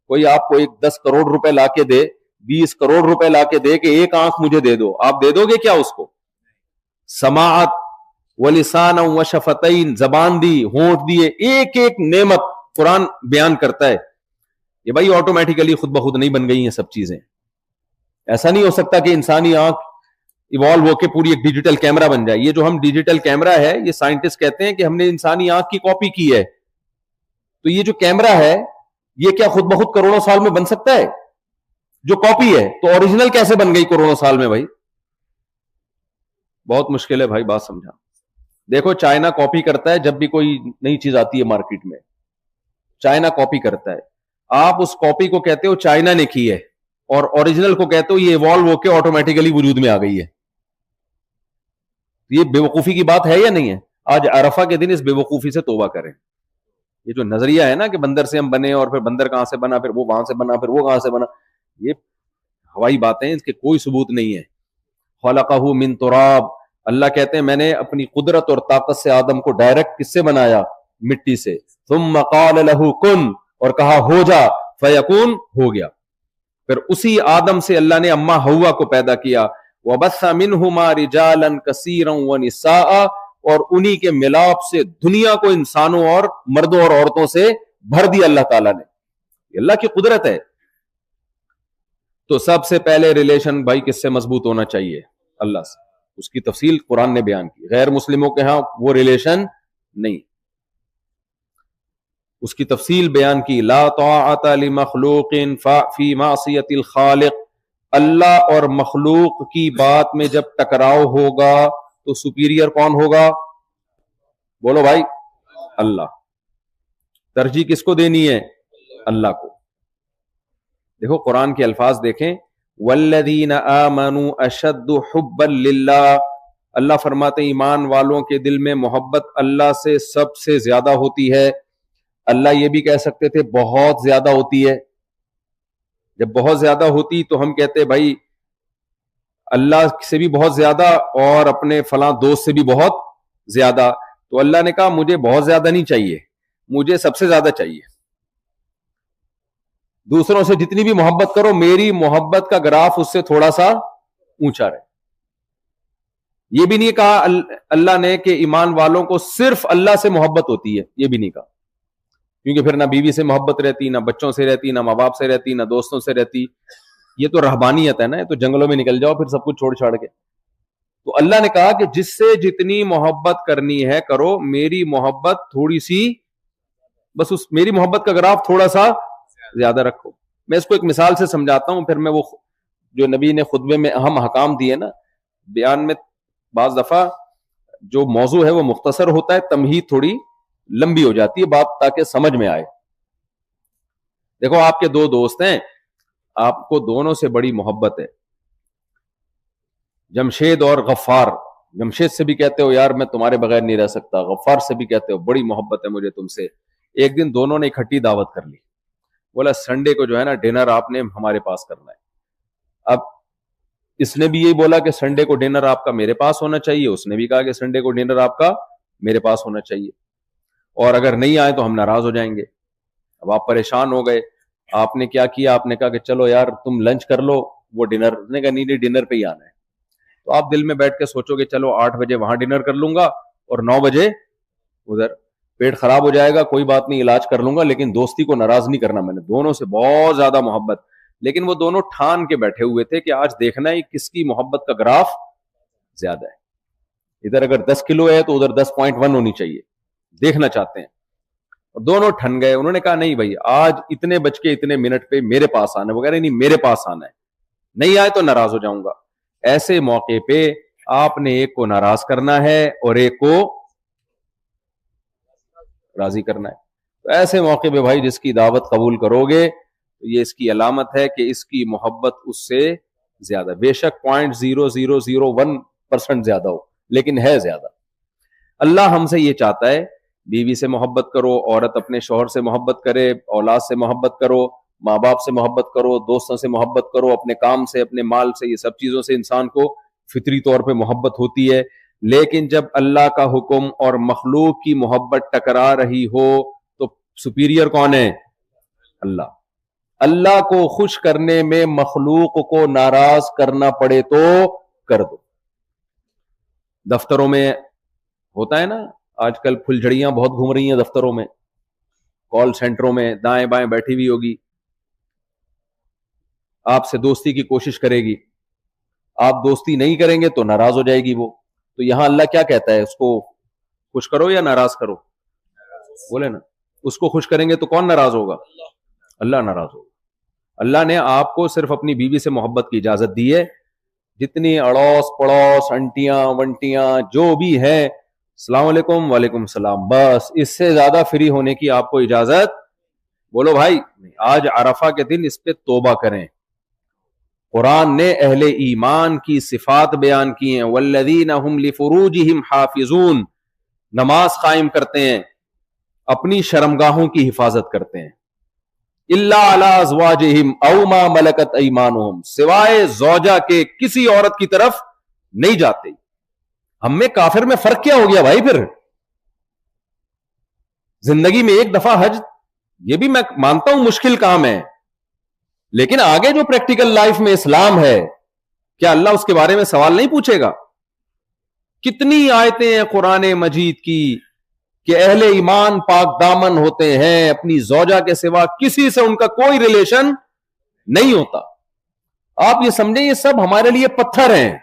S1: کوئی آپ کو 10 کروڑ روپے لا کے دے، 20 کروڑ روپے لا کے دے کہ ایک آنکھ مجھے دے دو، آپ دے دو گے کیا اس کو؟ سماعت ولسانا وشفتین، زبان دی، ہونٹ دیے، ایک ایک نعمت قرآن بیان کرتا ہے. یہ بھائی آٹومیٹیکلی خود بخود نہیں بن گئی ہیں سب چیزیں. ایسا نہیں ہو سکتا کہ انسانی آنکھ ایوالو ہو کے پوری ایک ڈیجیٹل کیمرہ بن جائے. یہ جو ہم ڈیجیٹل کیمرہ ہے، یہ سائنٹسٹ کہتے ہیں کہ ہم نے انسانی آنکھ کی کاپی کی ہے. تو یہ جو کیمرہ ہے یہ کیا خود بخود کروڑوں سال میں بن سکتا ہے؟ جو کاپی ہے تو اوریجنل کیسے بن گئی کروڑوں سال میں؟ بھائی بہت مشکل ہے بھائی، بات سمجھا. دیکھو چائنا کاپی کرتا ہے، جب بھی کوئی نئی چیز آتی ہے مارکیٹ میں چائنا کاپی کرتا ہے. آپ اس کاپی کو کہتے ہو چائنا نے کی ہے، اور اوریجنل کو کہتے ہو یہ ایوالو ہو کے آٹومیٹیکلی وجود میں آ گئی ہے. یہ بے وقوفی کی بات ہے یا نہیں ہے؟ آج عرفہ کے دن اس بے وقوفی سے توبہ کریں. یہ جو نظریہ ہے نا کہ بندر سے ہم بنے، اور پھر بندر کہاں سے بنا، پھر وہ وہاں سے بنا، پھر وہ کہاں سے بنا، یہ ہوائی باتیں، اس کے کوئی ثبوت نہیں ہے. خلقہ من تراب، اللہ کہتے ہیں میں نے اپنی قدرت اور طاقت سے آدم کو ڈائریکٹ کس سے بنایا؟ مٹی سے. ثم قال له کن، اور کہا ہو جا، فیکون، ہو گیا. پھر اسی آدم سے اللہ نے اما حوا کو پیدا کیا. وبث منہما رجالا کثیرا ونساء، اور انہی کے ملاپ سے دنیا کو انسانوں اور مردوں اور عورتوں سے بھر دیا اللہ تعالیٰ نے. یہ اللہ کی قدرت ہے. تو سب سے پہلے ریلیشن بھائی کس سے مضبوط ہونا چاہیے؟ اللہ سے. اس کی تفصیل قرآن نے بیان کی. غیر مسلموں کے ہاں وہ ریلیشن نہیں، اس کی تفصیل بیان کی. لا طاعت لمخلوق فی معصیت الخالق، اللہ اور مخلوق کی بات میں جب ٹکراؤ ہوگا تو سپیریئر کون ہوگا؟ بولو بھائی، اللہ. ترجیح کس کو دینی ہے؟ اللہ کو. دیکھو قرآن کے الفاظ دیکھیں، والذین آمنوا اشد حبا للہ، اللہ فرماتے ہیں ایمان والوں کے دل میں محبت اللہ سے سب سے زیادہ ہوتی ہے. اللہ یہ بھی کہہ سکتے تھے بہت زیادہ ہوتی ہے. جب بہت زیادہ ہوتی تو ہم کہتے بھائی اللہ سے بھی بہت زیادہ اور اپنے فلاں دوست سے بھی بہت زیادہ. تو اللہ نے کہا مجھے بہت زیادہ نہیں چاہیے, مجھے سب سے زیادہ چاہیے. دوسروں سے جتنی بھی محبت کرو, میری محبت کا گراف اس سے تھوڑا سا اونچا رہے. یہ بھی نہیں کہا اللہ نے کہ ایمان والوں کو صرف اللہ سے محبت ہوتی ہے, یہ بھی نہیں کہا, کیونکہ پھر نہ بیوی سے محبت رہتی, نہ بچوں سے رہتی, نہ ماں باپ سے رہتی, نہ دوستوں سے رہتی. یہ تو رہبانیت ہے نا, یہ تو جنگلوں میں نکل جاؤ پھر سب کچھ چھوڑ چھاڑ کے. تو اللہ نے کہا کہ جس سے جتنی محبت کرنی ہے کرو, میری محبت تھوڑی سی, بس اس میری محبت کا گراف تھوڑا سا زیادہ رکھو. میں اس کو ایک مثال سے سمجھاتا ہوں, پھر میں وہ جو نبی نے خطبے میں اہم احکام دیے نا, بیان میں بعض دفعہ جو موضوع ہے وہ مختصر ہوتا ہے, تمہید تھوڑی لمبی ہو جاتی ہے بات تاکہ سمجھ میں آئے. دیکھو آپ کے دو دوست ہیں, آپ کو دونوں سے بڑی محبت ہے, جمشید اور غفار. جمشید سے بھی کہتے ہو یار میں تمہارے بغیر نہیں رہ سکتا, غفار سے بھی کہتے ہو بڑی محبت ہے مجھے تم سے. ایک دن دونوں نے اکٹھی دعوت کر لی, بولا سنڈے کو جو ہے نا ڈنر آپ نے ہمارے پاس کرنا ہے. اب اس نے بھی یہی بولا کہ سنڈے کو ڈنر آپ کا میرے پاس ہونا چاہیے, اس نے بھی کہا کہ سنڈے کو ڈنر آپ کا میرے پاس ہونا چاہیے, اور اگر نہیں آئے تو ہم ناراض ہو جائیں گے. اب آپ پریشان ہو گئے, آپ نے کیا کیا, آپ نے کہا کہ چلو یار تم لنچ کر لو, وہ ڈنر. نے کہا نہیں ڈنر پہ ہی آنا ہے. تو آپ دل میں بیٹھ کے سوچو گے چلو 8 بجے وہاں ڈنر کر لوں گا اور 9 بجے ادھر. پیٹ خراب ہو جائے گا, کوئی بات نہیں, علاج کر لوں گا, لیکن دوستی کو ناراض نہیں کرنا. میں نے دونوں سے بہت زیادہ محبت, لیکن وہ دونوں ٹھان کے بیٹھے ہوئے تھے کہ آج دیکھنا ہے کس کی محبت کا گراف زیادہ ہے. ادھر اگر 10 کلو ہے تو ادھر 10.1 ہونی چاہیے, دیکھنا چاہتے ہیں. اور دونوں ٹھن گئے. انہوں نے کہا نہیں بھائی آج اتنے بج کے اتنے منٹ پہ میرے پاس آنا ہے, وغیرہ نہیں میرے پاس آنا ہے, نہیں آئے تو ناراض ہو جاؤں گا. ایسے موقع پہ آپ نے ایک کو ناراض کرنا ہے اور ایک کو راضی کرنا ہے. تو ایسے موقع پہ بھائی جس کی دعوت قبول کرو گے تو یہ اس کی علامت ہے کہ اس کی محبت اس سے زیادہ, بے شک 0.0001% زیادہ ہو, لیکن ہے زیادہ. اللہ ہم سے یہ چاہتا ہے بیوی سے محبت کرو, عورت اپنے شوہر سے محبت کرے, اولاد سے محبت کرو, ماں باپ سے محبت کرو, دوستوں سے محبت کرو, اپنے کام سے, اپنے مال سے, یہ سب چیزوں سے انسان کو فطری طور پہ محبت ہوتی ہے. لیکن جب اللہ کا حکم اور مخلوق کی محبت ٹکرا رہی ہو تو سپیریئر کون ہے؟ اللہ. اللہ کو خوش کرنے میں مخلوق کو ناراض کرنا پڑے تو کر دو. دفتروں میں ہوتا ہے نا آج کل, پھلجھڑیاں بہت گھوم رہی ہیں دفتروں میں, کال سینٹروں میں دائیں بائیں بیٹھی ہوئی ہوگی, آپ سے دوستی کی کوشش کرے گی, آپ دوستی نہیں کریں گے تو ناراض ہو جائے گی وہ. تو یہاں اللہ کیا کہتا ہے, اس کو خوش کرو یا ناراض کرو؟ بولے نا, اس کو خوش کریں گے تو کون ناراض ہوگا؟ اللہ ناراض ہوگا. اللہ نے آپ کو صرف اپنی بیوی سے محبت کی اجازت دی ہے. جتنی اڑوس پڑوس انٹیاں ونٹیاں جو بھی ہیں, السلام علیکم وعلیکم السلام, بس اس سے زیادہ فری ہونے کی آپ کو اجازت. بولو بھائی آج عرفہ کے دن اس پہ توبہ کریں. قرآن نے اہل ایمان کی صفات بیان کی ہیں, والذین هم لفروجہم حافظون, نماز قائم کرتے ہیں, اپنی شرمگاہوں کی حفاظت کرتے ہیں, الا علی ازواجہم او ما ملکت ایمانہم, سوائے زوجہ کے کسی عورت کی طرف نہیں جاتے. ہم میں کافر میں فرق کیا ہو گیا بھائی؟ پھر زندگی میں ایک دفعہ حج, یہ بھی میں مانتا ہوں مشکل کام ہے, لیکن آگے جو پریکٹیکل لائف میں اسلام ہے, کیا اللہ اس کے بارے میں سوال نہیں پوچھے گا؟ کتنی آیتیں ہیں قرآن مجید کی کہ اہل ایمان پاک دامن ہوتے ہیں, اپنی زوجہ کے سوا کسی سے ان کا کوئی ریلیشن نہیں ہوتا. آپ یہ سمجھیں یہ سب ہمارے لیے پتھر ہیں,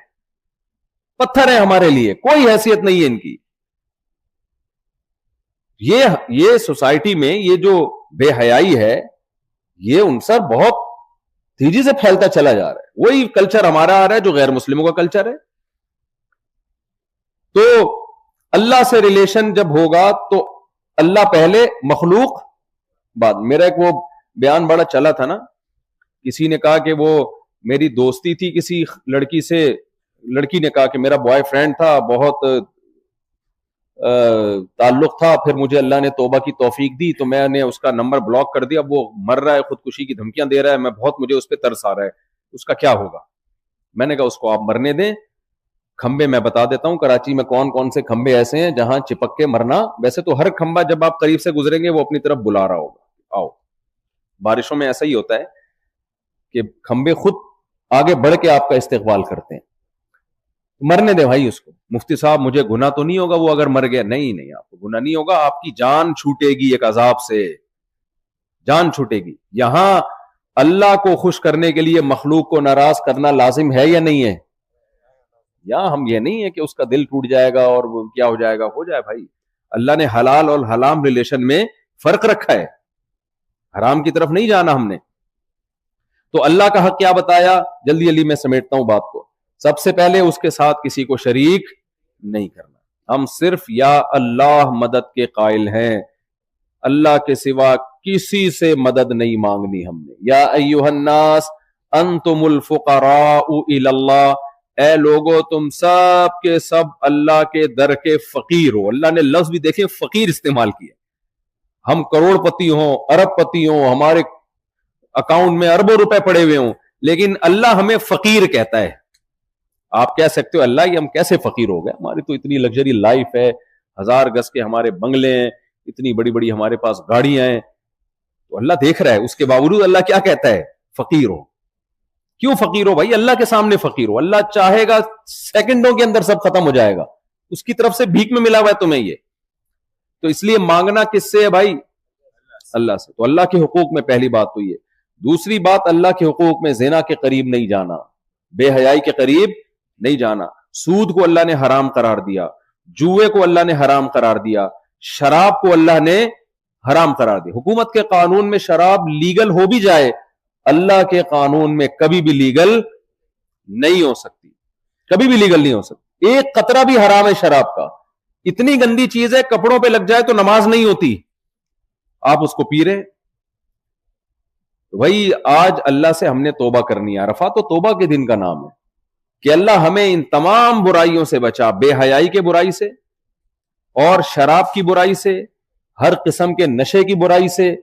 S1: پتھر ہیں ہمارے لیے, کوئی حیثیت نہیں ہے ان کی. یہ سوسائٹی میں یہ جو بے حیائی ہے یہ ان سے بہت تیزی سے پھیلتا چلا جا رہا ہے. وہی کلچر ہمارا آ رہا ہے جو غیر مسلموں کا کلچر ہے. تو اللہ سے ریلیشن جب ہوگا تو اللہ پہلے, مخلوق بعد. میرا ایک وہ بیان بڑا چلا تھا نا, کسی نے کہا کہ وہ میری دوستی تھی کسی لڑکی سے, لڑکی نے کہا کہ میرا بوائے فرینڈ تھا, بہت تعلق تھا, پھر مجھے اللہ نے توبہ کی توفیق دی تو میں نے اس کا نمبر بلاک کر دیا, وہ مر رہا ہے, خودکشی کی دھمکیاں دے رہا ہے, مجھے اس پہ ترس آ رہا ہے, اس کا کیا ہوگا؟ میں نے کہا اس کو آپ مرنے دیں, کھمبے میں بتا دیتا ہوں کراچی میں کون کون سے کھمبے ایسے ہیں جہاں چپک کے مرنا. ویسے تو ہر کھمبا جب آپ قریب سے گزریں گے وہ اپنی طرف بلا رہا ہوگا, آؤ. بارشوں میں ایسا ہی ہوتا ہے کہ کھمبے خود آگے بڑھ کے آپ کا استقبال کرتے ہیں. مرنے دے بھائی اس کو. مفتی صاحب مجھے گناہ تو نہیں ہوگا وہ اگر مر گیا؟ نہیں, آپ کو گناہ نہیں ہوگا, آپ کی جان چھوٹے گی ایک عذاب سے, جان چھوٹے گی. یہاں اللہ کو خوش کرنے کے لیے مخلوق کو ناراض کرنا لازم ہے یا نہیں ہے؟ یا ہم یہ نہیں ہے کہ اس کا دل ٹوٹ جائے گا اور وہ کیا ہو جائے گا, ہو جائے بھائی. اللہ نے حلال اور حرام ریلیشن میں فرق رکھا ہے, حرام کی طرف نہیں جانا ہم نے. تو اللہ کا حق کیا بتایا, جلدی جلدی میں سمیٹتا ہوں بات کو. سب سے پہلے اس کے ساتھ کسی کو شریک نہیں کرنا. ہم صرف یا اللہ مدد کے قائل ہیں, اللہ کے سوا کسی سے مدد نہیں مانگنی ہم نے. یا ایھا الناس انتم الفقراء الی اللہ, اے لوگو تم سب کے سب اللہ کے در کے فقیر ہو. اللہ نے لفظ بھی دیکھیں فقیر استعمال کیا. ہم کروڑ پتی ہوں, ارب پتی ہوں, ہمارے اکاؤنٹ میں اربوں روپے پڑے ہوئے ہوں, لیکن اللہ ہمیں فقیر کہتا ہے. آپ کہہ سکتے ہو اللہ یہ ہم کیسے فقیر ہو گئے, ہماری تو اتنی لگژری لائف ہے, 1000 گز کے ہمارے بنگلے ہیں, اتنی بڑی بڑی ہمارے پاس گاڑیاں ہیں. تو اللہ دیکھ رہا ہے, اس کے باوجود اللہ کیا کہتا ہے, فقیر ہو. کیوں فقیر ہو بھائی؟ اللہ کے سامنے فقیر ہو. اللہ چاہے گا سیکنڈوں کے اندر سب ختم ہو جائے گا, اس کی طرف سے بھیک میں ملا ہوا ہے تمہیں یہ. تو اس لیے مانگنا کس سے ہے بھائی؟ اللہ سے. تو اللہ کے حقوق میں پہلی بات تو یہ. دوسری بات, اللہ کے حقوق میں زنا کے قریب نہیں جانا, بے حیائی کے قریب نہیں جانا. سود کو اللہ نے حرام قرار دیا, جوئے کو اللہ نے حرام قرار دیا, شراب کو اللہ نے حرام قرار دیا. حکومت کے قانون میں شراب لیگل ہو بھی جائے, اللہ کے قانون میں کبھی بھی لیگل نہیں ہو سکتی, کبھی بھی لیگل نہیں ہو سکتی. ایک قطرہ بھی حرام ہے شراب کا. اتنی گندی چیز ہے, کپڑوں پہ لگ جائے تو نماز نہیں ہوتی, آپ اس کو پی رہے. وہی آج اللہ سے ہم نے توبہ کرنی ہے. عرفہ تو توبہ کے دن کا نام ہے کہ اللہ ہمیں ان تمام برائیوں سے بچا, بے حیائی کے برائی سے, اور شراب کی برائی سے, ہر قسم کے نشے کی برائی سے,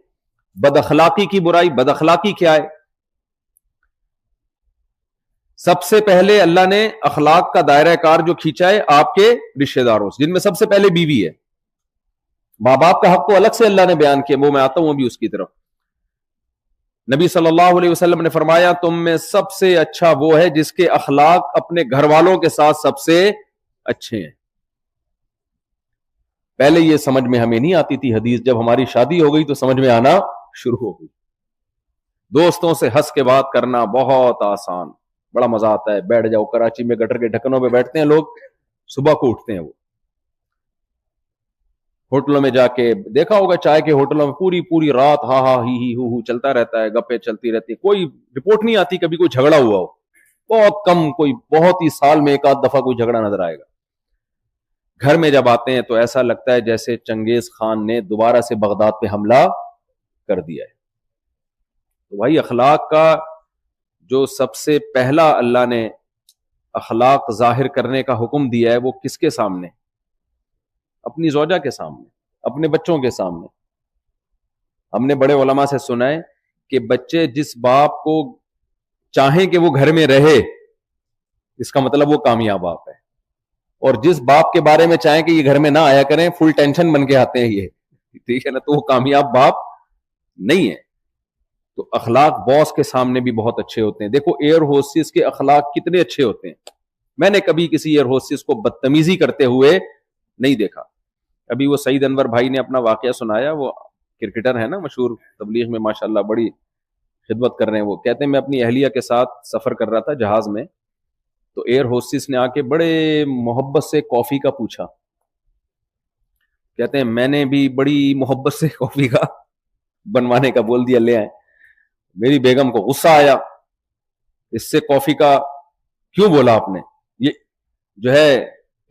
S1: بد اخلاقی کی برائی. بد اخلاقی کیا ہے؟ سب سے پہلے اللہ نے اخلاق کا دائرہ کار جو کھینچا ہے آپ کے رشتہ داروں سے, جن میں سب سے پہلے بیوی ہے. ماں باپ کا حق تو الگ سے اللہ نے بیان کیا, وہ میں آتا ہوں ابھی اس کی طرف. نبی صلی اللہ علیہ وسلم نے فرمایا تم میں سب سے اچھا وہ ہے جس کے اخلاق اپنے گھر والوں کے ساتھ سب سے اچھے ہیں. پہلے یہ سمجھ میں ہمیں نہیں آتی تھی حدیث, جب ہماری شادی ہو گئی تو سمجھ میں آنا شروع ہو گئی. دوستوں سے ہنس کے بات کرنا بہت آسان, بڑا مزہ آتا ہے. بیٹھ جاؤ, کراچی میں گٹر کے ڈھکنوں پہ بیٹھتے ہیں لوگ, صبح کو اٹھتے ہیں. وہ ہوٹلوں میں جا کے دیکھا ہوگا, چائے کے ہوٹلوں میں پوری رات ہا ہا ہی ہو چلتا رہتا ہے, گپیں چلتی رہتی, کوئی رپورٹ نہیں آتی کبھی کوئی جھگڑا ہوا ہو. بہت کم, کوئی بہت ہی سال میں ایک آدھ دفعہ کوئی جھگڑا نظر آئے گا. گھر میں جب آتے ہیں تو ایسا لگتا ہے جیسے چنگیز خان نے دوبارہ سے بغداد پہ حملہ کر دیا ہے. تو بھائی اخلاق کا جو سب سے پہلا اللہ نے اخلاق ظاہر کرنے کا حکم دیا ہے وہ کس کے سامنے؟ اپنی زوجہ کے سامنے, اپنے بچوں کے سامنے. ہم نے بڑے علماء سے سنا ہے کہ بچے جس باپ کو چاہیں کہ وہ گھر میں رہے, اس کا مطلب وہ کامیاب باپ ہے, اور جس باپ کے بارے میں چاہیں کہ یہ گھر میں نہ آیا کریں, فل ٹینشن بن کے آتے ہیں یہ, ٹھیک ہے نا, تو وہ کامیاب باپ نہیں ہے. تو اخلاق باس کے سامنے بھی بہت اچھے ہوتے ہیں. دیکھو ایئر ہوسٹس کے اخلاق کتنے اچھے ہوتے ہیں. میں نے کبھی کسی ایئر ہوسٹس کو بدتمیزی کرتے ہوئے نہیں دیکھا. ابھی وہ سعید انور بھائی نے اپنا واقعہ سنایا, وہ کرکٹر ہے نا مشہور, تبلیغ میں ماشاءاللہ بڑی خدمت کر رہے ہیں. وہ کہتے ہیں میں اپنی اہلیہ کے ساتھ سفر کر رہا تھا جہاز میں, تو ایئر ہوسٹس نے آ کے بڑے محبت سے کافی کا پوچھا. کہتے ہیں میں نے بھی بڑی محبت سے کافی کا بنوانے کا بول دیا, لے آئے. میری بیگم کو غصہ آیا, اس سے کافی کا کیوں بولا آپ نے, یہ جو ہے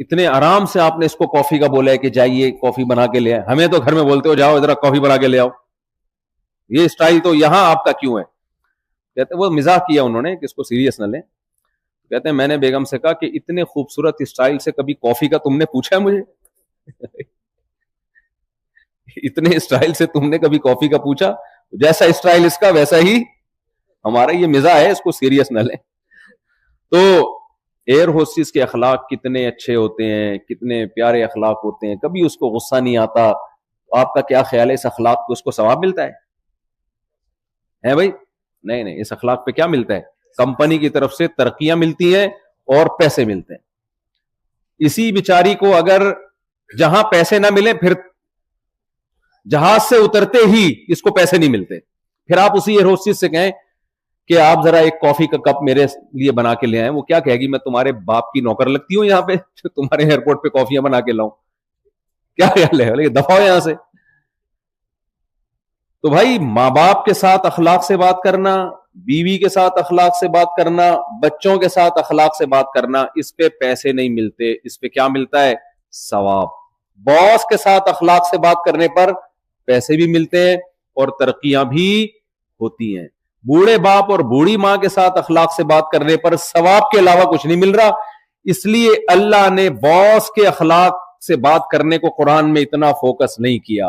S1: اتنے آرام سے آپ نے اس کو کافی کا بولا ہے کہ جائیے کافی بنا کے لے آئے. ہمیں تو گھر میں بولتے ہو جاؤ ذرا کافی بنا کے لے آؤ, یہ اسٹائل تو یہاں آپ کا کیوں ہے؟ کہتے ہیں وہ مزاح کیا انہوں نے کہ اس کو سیریس نہ لیں. کہتے ہیں میں نے بیگم سے کہا کہ اتنے خوبصورت اسٹائل سے کبھی کافی کا تم نے پوچھا ہے مجھے؟ اتنے اسٹائل سے تم نے کبھی کافی کا پوچھا؟ جیسا اسٹائل اس کا ویسا ہی ہمارا, یہ مزاح ہے, اس کو سیریس نہ لیں. تو ایئر ہوسٹس کے اخلاق کتنے اچھے ہوتے ہیں, کتنے پیارے اخلاق ہوتے ہیں, کبھی اس کو غصہ نہیں آتا. آپ کا کیا خیال ہے, اس اخلاق کو اس کو ثواب ملتا ہے بھائی؟ نہیں نہیں, اس اخلاق پہ کیا ملتا ہے؟ کمپنی کی طرف سے ترقیاں ملتی ہیں اور پیسے ملتے ہیں. اسی بیچاری کو اگر جہاں پیسے نہ ملے, پھر جہاز سے اترتے ہی اس کو پیسے نہیں ملتے, پھر آپ اسی ایئر ہوسٹس سے کہیں کہ آپ ذرا ایک کافی کا کپ میرے لیے بنا کے لے آئیں, وہ کیا کہے گی, میں تمہارے باپ کی نوکر لگتی ہوں یہاں پہ تمہارے ایئرپورٹ پہ کافیاں بنا کے لاؤں؟ کیا خیال ہے, دفعہ ہو یہاں سے. تو بھائی ماں باپ کے ساتھ اخلاق سے بات کرنا, بیوی کے ساتھ اخلاق سے بات کرنا, بچوں کے ساتھ اخلاق سے بات کرنا, اس پہ پیسے نہیں ملتے, اس پہ کیا ملتا ہے؟ ثواب. باس کے ساتھ اخلاق سے بات کرنے پر پیسے بھی ملتے ہیں اور ترقیاں بھی ہوتی ہیں. بوڑھے باپ اور بوڑھی ماں کے ساتھ اخلاق سے بات کرنے پر ثواب کے علاوہ کچھ نہیں مل رہا. اس لیے اللہ نے باس کے اخلاق سے بات کرنے کو قرآن میں اتنا فوکس نہیں کیا.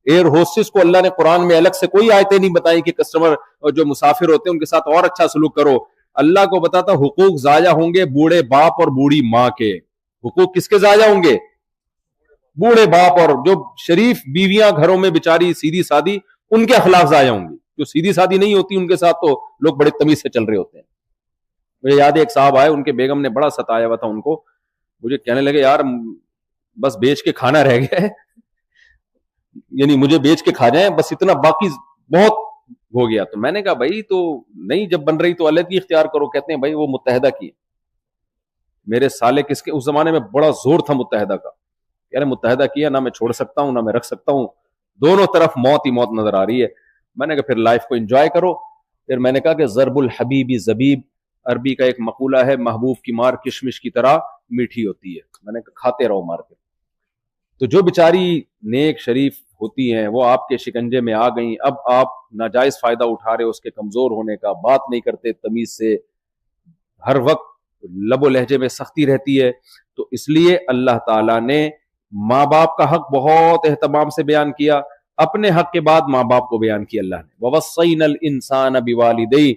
S1: ایئر ہوسٹس کو اللہ نے قرآن میں الگ سے کوئی آیتیں نہیں بتائی کہ کسٹمر جو مسافر ہوتے ہیں ان کے ساتھ اور اچھا سلوک کرو. اللہ کو بتاتا حقوق ضائع ہوں گے بوڑھے باپ اور بوڑھی ماں کے. حقوق کس کے ضائع ہوں گے؟ بوڑھے باپ اور جو شریف بیویاں گھروں میں بیچاری سیدھی سادی, ان کے اخلاق ضائع ہوں گے. جو سیدھی سادی نہیں ہوتی ان کے ساتھ تو لوگ بڑے تمیز سے چل رہے ہوتے ہیں. مجھے یاد ہے ایک صاحب آئے, ان کے بیگم نے بڑا ستایا ہوا تھا ان کو, مجھے کہنے لگے یار بس بیچ کے کھانا رہ گیا ہے, یعنی مجھے بیچ کے کھا جائیں بس, اتنا باقی بہت ہو گیا. تو میں نے کہا بھائی تو نہیں, جب بن رہی تو علیحدگی اختیار کرو. کہتے ہیں بھائی وہ متحدہ کی. میرے سالے کس کے, اس زمانے میں بڑا زور تھا متحدہ کا, یار متحدہ کیا نہ میں چھوڑ سکتا ہوں نہ میں رکھ سکتا ہوں, دونوں طرف موت ہی موت نظر آ رہی ہے. میں نے کہا پھر لائف کو انجوائے کرو. پھر میں نے کہا کہ ضرب الحبیبی زبیب, عربی کا ایک مقولہ ہے, محبوب کی مار کشمش کی طرح میٹھی ہوتی ہے. میں نے کہا کھاتے رہو مار کے. تو جو بیچاری نیک شریف ہوتی ہیں وہ آپ کے شکنجے میں آ گئیں, اب آپ ناجائز فائدہ اٹھا رہے اس کے کمزور ہونے کا, بات نہیں کرتے تمیز سے, ہر وقت لب و لہجے میں سختی رہتی ہے. تو اس لیے اللہ تعالیٰ نے ماں باپ کا حق بہت اہتمام سے بیان کیا, اپنے حق کے بعد ماں باپ کو بیان کیا اللہ نے. وَوَصَّيْنَا الْإِنسَانَ بِوَالِدَيْهِ,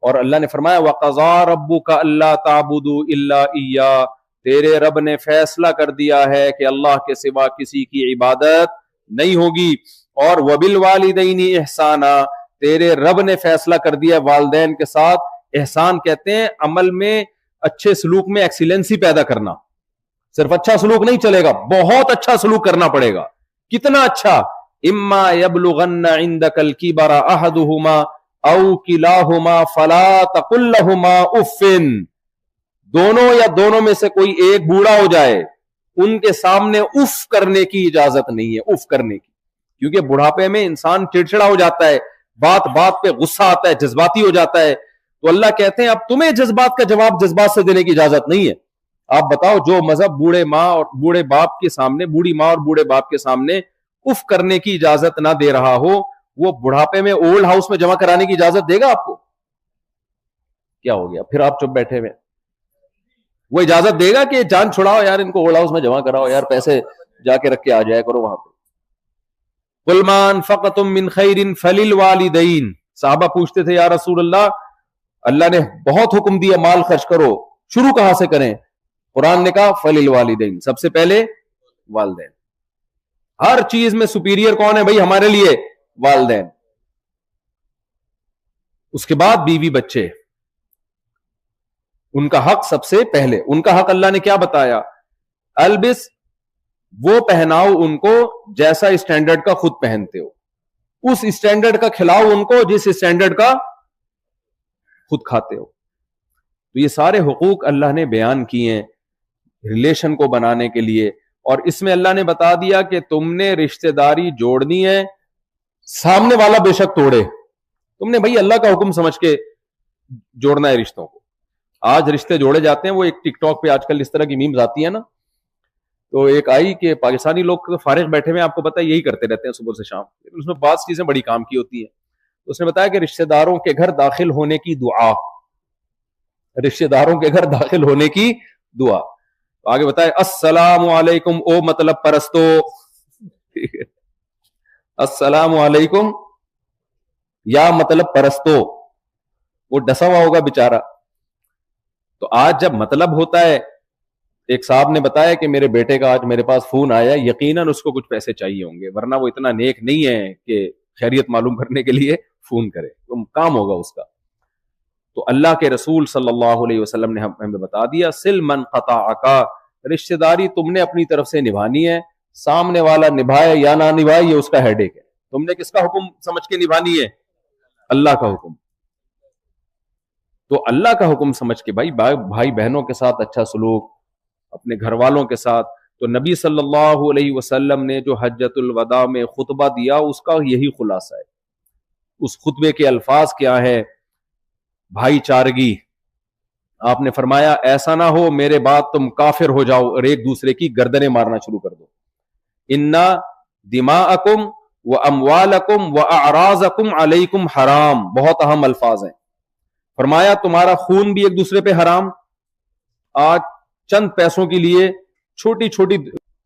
S1: اور اللہ نے فرمایا وَقَضَىٰ رَبُّكَ أَلَّا تَعْبُدُوا إِلَّا إِيَّاهُ, تیرے رب نے فیصلہ کر دیا ہے کہ اللہ کے سوا کسی کی عبادت نہیں ہوگی. اور وَبِالْوَالِدَيْنِ إِحْسَانًا, تیرے رب نے فیصلہ کر دیا والدین کے ساتھ احسان. کہتے ہیں عمل میں اچھے سلوک میں ایکسیلنسی پیدا کرنا. صرف اچھا سلوک نہیں چلے گا, بہت اچھا سلوک کرنا پڑے گا. کتنا اچھا؟ اما یبلغن عندک الکبر احدہما او کلاہما فلا تقل لہما اف, دونوں یا دونوں میں سے کوئی ایک بوڑھا ہو جائے, ان کے سامنے اف کرنے کی اجازت نہیں ہے, اف کرنے کی. کیونکہ بڑھاپے میں انسان چڑچڑا ہو جاتا ہے, بات بات پہ غصہ آتا ہے, جذباتی ہو جاتا ہے. تو اللہ کہتے ہیں اب تمہیں جذبات کا جواب جذبات سے دینے کی اجازت نہیں ہے. آپ بتاؤ جو مذہب بوڑھے ماں اور بوڑھے باپ کے سامنے, بوڑھی ماں اور بوڑھے باپ کے سامنے اف کرنے کی اجازت نہ دے رہا ہو, وہ بڑھاپے میں اولڈ ہاؤس میں جمع کرانے کی اجازت دے گا آپ کو؟ کیا ہو گیا پھر آپ چپ بیٹھے ہوئے؟ وہ اجازت دے گا کہ جان چھڑاؤ یار ان کو اولڈ ہاؤس میں جمع کراؤ, یار پیسے جا کے رکھ کے آ جایا کرو وہاں پہ. قُلْ مَا أَنفَقْتُم مِّن خَيْرٍ فَلِلْوَالِدَيْنِ, صحابہ پوچھتے تھے یا رسول اللہ نے بہت حکم دیا مال خرچ کرو, شروع کہاں سے کریں؟ قرآن نے کہا فَلِلْوَالِدَيْنِ, سب سے پہلے والدین. ہر چیز میں سپیریئر کون ہے بھائی ہمارے لیے؟ والدین. اس کے بعد بیوی بچے, ان کا حق سب سے پہلے. ان کا حق اللہ نے کیا بتایا؟ البس, وہ پہناؤ ان کو جیسا اسٹینڈرڈ کا خود پہنتے ہو, اس اسٹینڈرڈ کا کھلاؤ ان کو جس اسٹینڈرڈ کا خود کھاتے ہو. تو یہ سارے حقوق اللہ نے بیان کیے ہیں ریلیشن کو بنانے کے لیے. اور اس میں اللہ نے بتا دیا کہ تم نے رشتہ داری جوڑنی ہے, سامنے والا بے شک توڑے, تم نے بھائی اللہ کا حکم سمجھ کے جوڑنا ہے رشتوں کو. آج رشتے جوڑے جاتے ہیں, وہ ایک ٹک ٹاک پہ آج کل اس طرح کی میمز آتی ہیں نا, تو ایک آئی کہ پاکستانی لوگ فارغ بیٹھے ہوئے آپ کو پتا ہے یہی کرتے رہتے ہیں صبح سے شام, اس میں بعض چیزیں بڑی کام کی ہوتی ہیں. اس نے بتایا کہ رشتہ داروں کے گھر داخل ہونے کی دعا, رشتہ داروں کے گھر داخل ہونے کی دعا. آگے بتائے السلام علیکم او مطلب پرستو, السلام علیکم یا مطلب پرستو, وہ ڈسا ہوا ہوگا بیچارہ. تو آج جب مطلب ہوتا ہے، ایک صاحب نے بتایا کہ میرے بیٹے کا آج میرے پاس فون آیا، یقیناً اس کو کچھ پیسے چاہیے ہوں گے، ورنہ وہ اتنا نیک نہیں ہے کہ خیریت معلوم کرنے کے لیے فون کرے، تو کام ہوگا اس کا. تو اللہ کے رسول صلی اللہ علیہ وسلم نے ہمیں بتا دیا سل من قطعک، رشتہ داری تم نے اپنی طرف سے نبھانی ہے، سامنے والا نبھائے یا نہ نبھائے یہ اس کا ہیڈ ایک ہے. تم نے کس کا حکم سمجھ کے نبھانی ہے؟ اللہ کا حکم. تو اللہ کا حکم سمجھ کے بھائی بہنوں کے ساتھ اچھا سلوک، اپنے گھر والوں کے ساتھ. تو نبی صلی اللہ علیہ وسلم نے جو حجۃ الوداع میں خطبہ دیا اس کا یہی خلاصہ ہے. اس خطبے کے الفاظ کیا ہے؟ بھائی چارگی. آپ نے فرمایا ایسا نہ ہو میرے بعد تم کافر ہو جاؤ اور ایک دوسرے کی گردنیں مارنا شروع کر دو. انا دماءکم و اموالکم و اعراضکم علیکم حرام. بہت اہم الفاظ ہیں. فرمایا تمہارا خون بھی ایک دوسرے پہ حرام. آج چند پیسوں کے لیے چھوٹی چھوٹی،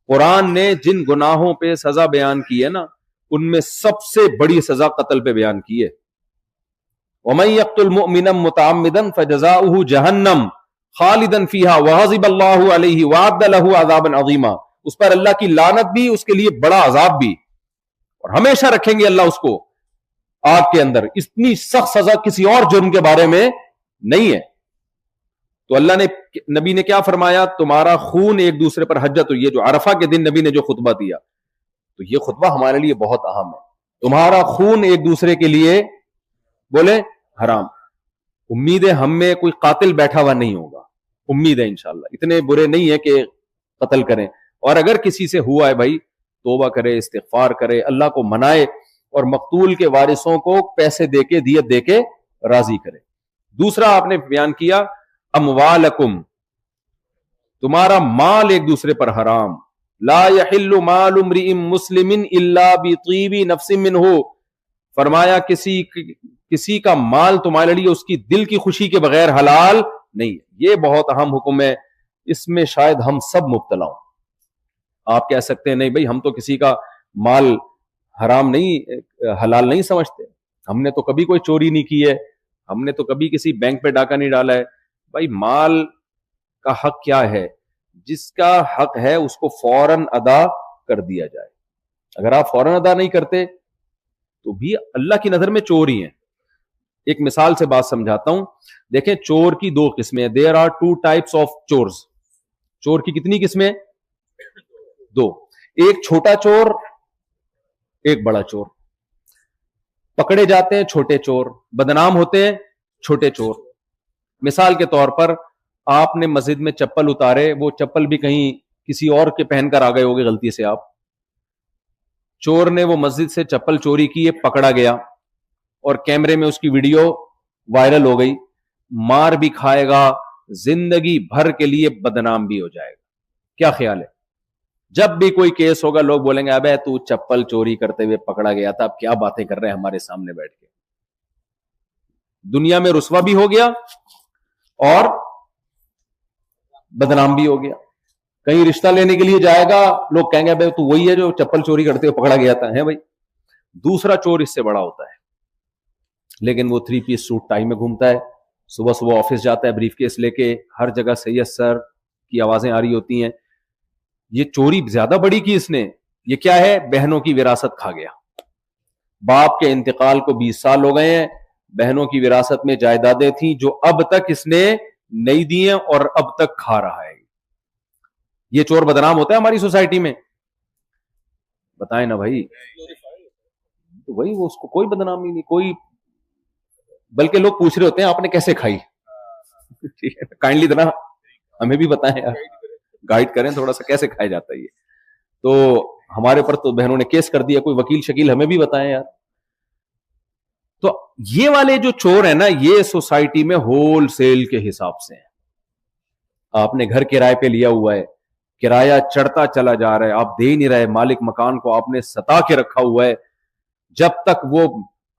S1: قرآن نے جن گناہوں پہ سزا بیان کی ہے نا، ان میں سب سے بڑی سزا قتل پہ بیان کی ہے. وَمَن يَقْتُلْ مُؤْمِنًا مُتَعَمِّدًا فَجَزَاؤُهُ جَهَنَّمَ خَالِدًا فِيهَا وَغَضِبَ اللَّهُ عَلَيْهِ وَأَعَدَّ لَهُ عَذَابًا عَظِيمًا. اس پر اللہ کی لعنت بھی، اس کے لیے بڑا عذاب بھی، اور ہمیشہ رکھیں گے اللہ اس کو آگ کے اندر. اتنی سخت سزا کسی اور جرم کے بارے میں نہیں ہے. تو اللہ نے، نبی نے کیا فرمایا؟ تمہارا خون ایک دوسرے پر حجت ہوئی ہے. جو عرفہ کے دن نبی نے جو خطبہ دیا، تو یہ خطبہ ہمارے لیے بہت اہم ہے. تمہارا خون ایک دوسرے کے لیے بولے حرام. امید ہے ہم میں کوئی قاتل بیٹھا ہوا نہیں ہوگا، امید ہے انشاءاللہ اتنے برے نہیں ہے کہ قتل کریں. اور اگر کسی سے ہوا ہے بھائی، توبہ کرے، استغفار کرے، اللہ کو منائے، اور مقتول کے وارثوں کو پیسے دے کے، دیت دے کے راضی کرے. دوسرا آپ نے بیان کیا اموالکم، تمہارا مال ایک دوسرے پر حرام. لا یحل مال امرئ مسلم الا بطیب نفس منہ. فرمایا کسی کا مال تمہارے لیے اس کی دل کی خوشی کے بغیر حلال نہیں ہے. یہ بہت اہم حکم ہے، اس میں شاید ہم سب مبتلا ہوں. آپ کہہ سکتے ہیں نہیں بھائی ہم تو کسی کا مال حرام نہیں، حلال نہیں سمجھتے، ہم نے تو کبھی کوئی چوری نہیں کی ہے، ہم نے تو کبھی کسی بینک پہ ڈاکہ نہیں ڈالا ہے. بھائی مال کا حق کیا ہے؟ جس کا حق ہے اس کو فوراً ادا کر دیا جائے. اگر آپ فوراً ادا نہیں کرتے تو بھی اللہ کی نظر میں چور ہی ہیں. ایک مثال سے بات سمجھاتا ہوں. دیکھیں چور کی دو قسمیں، there are two types of چورز. چور کی کتنی قسمیں؟ دو. ایک چھوٹا چور، ایک بڑا چور. پکڑے جاتے ہیں چھوٹے چور، بدنام ہوتے ہیں چھوٹے چور. مثال کے طور پر آپ نے مسجد میں چپل اتارے، وہ چپل بھی کہیں کسی اور کے پہن کر آ گئے ہوگے غلطی سے آپ. چور نے وہ مسجد سے چپل چوری کی ہے، پکڑا گیا اور کیمرے میں اس کی ویڈیو وائرل ہو گئی. مار بھی کھائے گا، زندگی بھر کے لیے بدنام بھی ہو جائے گا. کیا خیال ہے؟ جب بھی کوئی کیس ہوگا لوگ بولیں گے ابے تو چپل چوری کرتے ہوئے پکڑا گیا تھا، اب کیا باتیں کر رہے ہیں ہمارے سامنے بیٹھ کے. دنیا میں رسوا بھی ہو گیا اور بدنام بھی ہو گیا. کہیں رشتہ لینے کے لیے جائے گا، لوگ کہیں گے بھائی تو وہی ہے جو چپل چوری کرتے ہوئے پکڑا گیا تھا. ہے بھائی. دوسرا چور اس سے بڑا ہوتا ہے، لیکن وہ 3 پیس سوٹ ٹائی میں گھومتا ہے، صبح صبح آفس جاتا ہے بریف کیس لے کے، ہر جگہ سید سر کی آوازیں آ رہی ہوتی ہیں. یہ چوری زیادہ بڑی کی اس نے. یہ کیا ہے؟ بہنوں کی وراثت کھا گیا. باپ کے انتقال کو 20 سال ہو گئے ہیں، بہنوں کی وراثت میں جائیدادیں تھیں جو اب تک اس نے نہیں دی ہیں اور اب تک کھا رہا ہے. یہ چور بدنام ہوتا ہے ہماری سوسائٹی میں؟ بتائیں نا بھائی. تو وہی وہ اس کو کوئی بدنامی نہیں، کوئی، بلکہ لوگ پوچھ رہے ہوتے ہیں آپ نے کیسے کھائی. کائنڈلی ذرا ہمیں بھی بتائیں یار، گائیڈ کریں تھوڑا سا کیسے کھایا جاتا ہے یہ. تو ہمارے پر تو بہنوں نے کیس کر دیا، کوئی وکیل شکیل ہمیں بھی بتائیں یار. تو یہ والے جو چور ہیں نا، یہ سوسائٹی میں ہول سیل کے حساب سے ہیں. آپ نے گھر کرائے پہ لیا ہوا ہے، کرایہ چڑھتا چلا جا رہا ہے، آپ دے نہیں رہے، مالک مکان کو آپ نے ستا کے رکھا ہوا ہے. جب تک وہ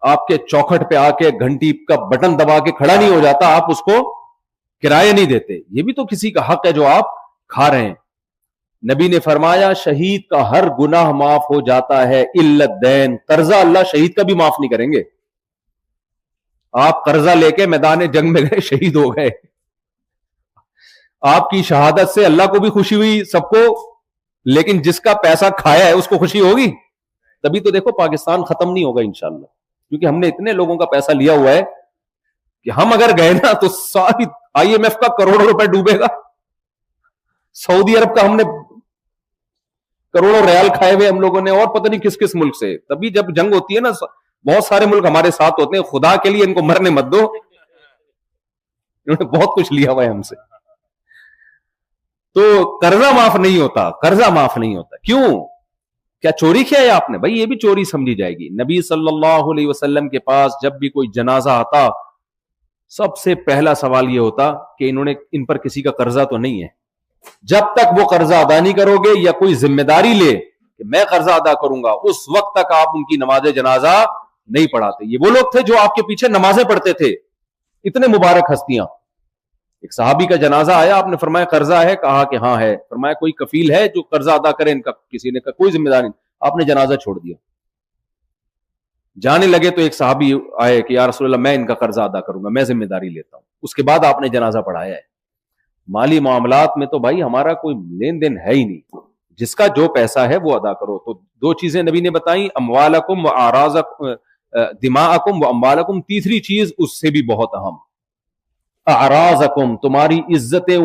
S1: آپ کے چوکھٹ پہ آ کے گھنٹی کا بٹن دبا کے کھڑا نہیں ہو جاتا آپ اس کو کرایہ نہیں دیتے. یہ بھی تو کسی کا حق ہے جو آپ کھا رہے ہیں. نبی نے فرمایا شہید کا ہر گناہ معاف ہو جاتا ہے الا الدین. قرضہ اللہ شہید کا بھی معاف نہیں کریں گے. آپ قرضہ لے کے میدان جنگ میں گئے، شہید ہو گئے، آپ کی شہادت سے اللہ کو بھی خوشی ہوئی سب کو, لیکن جس کا پیسہ کھایا ہے اس کو خوشی ہوگی؟ تبھی تو دیکھو پاکستان ختم نہیں ہوگا انشاءاللہ, کیونکہ ہم نے اتنے لوگوں کا پیسہ لیا ہوا ہے کہ ہم اگر گئے نا تو ساری آئی ایم ایف کا کروڑوں روپے ڈوبے گا, سعودی عرب کا ہم نے کروڑوں ریال کھائے ہوئے ہم لوگوں نے, اور پتہ نہیں کس کس ملک سے. تبھی جب جنگ ہوتی ہے نا بہت سارے ملک ہمارے ساتھ ہوتے ہیں, خدا کے لیے ان کو مرنے مت دو, انہوں نے بہت کچھ لیا ہوا ہے ہم سے. تو قرضہ معاف نہیں ہوتا, قرضہ معاف نہیں ہوتا. کیوں؟ کیا چوری کیا ہے آپ نے؟ بھائی یہ بھی چوری سمجھی جائے گی. نبی صلی اللہ علیہ وسلم کے پاس جب بھی کوئی جنازہ آتا, سب سے پہلا سوال یہ ہوتا کہ ان پر کسی کا قرضہ تو نہیں ہے. جب تک وہ قرضہ ادا نہیں کرو گے یا کوئی ذمہ داری لے کہ میں قرضہ ادا کروں گا, اس وقت تک آپ ان کی نماز جنازہ نہیں پڑھاتے. یہ وہ لوگ تھے جو آپ کے پیچھے نمازیں پڑھتے تھے, اتنے مبارک ہستیاں. ایک صحابی کا جنازہ آیا, آپ نے فرمایا قرضہ ہے؟ کہا کہ ہاں ہے. فرمایا کوئی کفیل ہے جو قرضہ ادا کرے ان کا؟ کسی نے کہا کوئی ذمہ داری نہیں. آپ نے جنازہ چھوڑ دیا. جانے لگے تو ایک صحابی آئے کہ یا رسول اللہ میں ان کا قرضہ ادا کروں گا, میں ذمہ داری لیتا ہوں. اس کے بعد آپ نے جنازہ پڑھایا ہے. مالی معاملات میں تو بھائی ہمارا کوئی لین دین ہے ہی نہیں, جس کا جو پیسہ ہے وہ ادا کرو. تو دو چیزیں نبی نے بتائیں, اموالکم و اعراضکم, دماءکم و اموالکم. تیسری چیز اس سے بھی بہت اہم, اعراضکم, تمہاری عزتیں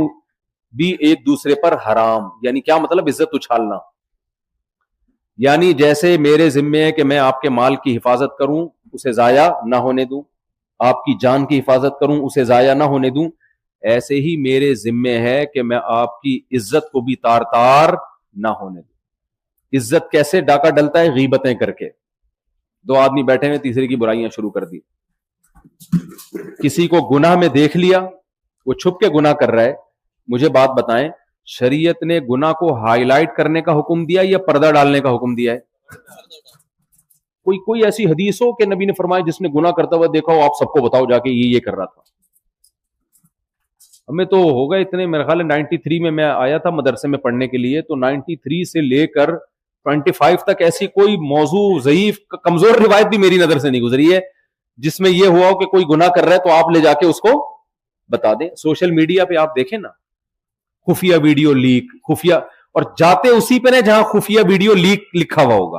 S1: بھی ایک دوسرے پر حرام. یعنی کیا مطلب؟ عزت اچھالنا. یعنی جیسے میرے ذمے ہے کہ میں آپ کے مال کی حفاظت کروں, اسے ضائع نہ ہونے دوں, آپ کی جان کی حفاظت کروں, اسے ضائع نہ ہونے دوں, ایسے ہی میرے ذمے ہے کہ میں آپ کی عزت کو بھی تار تار نہ ہونے دوں. عزت کیسے ڈاکہ ڈلتا ہے؟ غیبتیں کر کے. دو آدمی بیٹھے ہوئے, تیسرے کی برائیاں شروع کر دی. کسی کو گناہ میں دیکھ لیا, وہ چھپ کے گناہ کر رہا ہے. مجھے بات بتائیں, شریعت نے گناہ کو ہائی لائٹ کرنے کا حکم دیا یا پردہ ڈالنے کا حکم دیا ہے؟ کوئی ایسی حدیث ہو کہ نبی نے فرمایا جس نے گناہ کرتا ہوا دیکھا ہو آپ سب کو بتاؤ جا کے یہ کر رہا تھا؟ ہمیں تو ہو گئے اتنے, میرے خیال ہے 93 میں آیا تھا مدرسے میں پڑھنے کے لیے, تو 93 سے لے کر 25 تک ایسی کوئی موضوع ضعیف کمزور روایت بھی میری نظر سے نہیں گزری ہے جس میں یہ ہوا ہو کہ کوئی گناہ کر رہا ہے تو آپ لے جا کے اس کو بتا دیں. سوشل میڈیا پہ آپ دیکھیں نا, خفیہ ویڈیو لیک, خفیہ, اور جاتے اسی پہ نا جہاں خفیہ ویڈیو لیک لکھا ہوا ہوگا.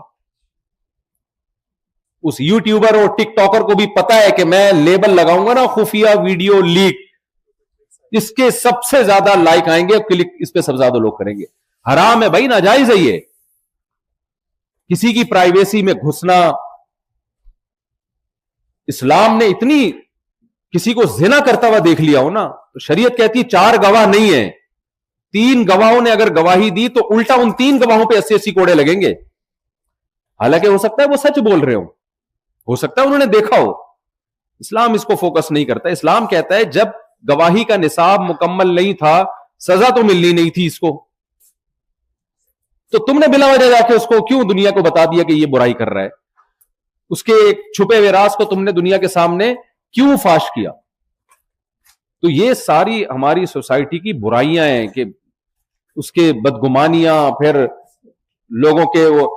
S1: اس یوٹیوبر اور ٹک ٹاکر کو بھی پتا ہے کہ میں لیبل لگاؤں گا نا خفیہ ویڈیو لیک, اس کے سب سے زیادہ لائک آئیں گے, کلک اس پہ سب زیادہ لوگ کریں گے. حرام ہے بھائی, ناجائز ہے یہ. کسی کی پرائیویسی میں گھسنا, اسلام نے اتنی, کسی کو زنا کرتا ہوا دیکھ لیا ہو نا تو شریعت کہتی ہے 4 گواہ نہیں ہیں, 3 گواہوں نے اگر گواہی دی تو الٹا ان 3 گواہوں پہ 80 کوڑے لگیں گے. حالانکہ ہو سکتا ہے وہ سچ بول رہے ہو سکتا ہے انہوں نے دیکھا ہو. اسلام اس کو فوکس نہیں کرتا. اسلام کہتا ہے جب گواہی کا نصاب مکمل نہیں تھا, سزا تو ملنی نہیں تھی اس کو, تو تم نے بلا وجہ جا کے اس کو کیوں دنیا کو بتا دیا کہ یہ برائی کر رہا ہے؟ اس کے ایک چھپے ہوئے راز کو تم نے دنیا کے سامنے کیوں فاش کیا؟ تو یہ ساری ہماری سوسائٹی کی برائیاں ہیں کہ اس کے بدگمانیاں. پھر لوگوں کے وہ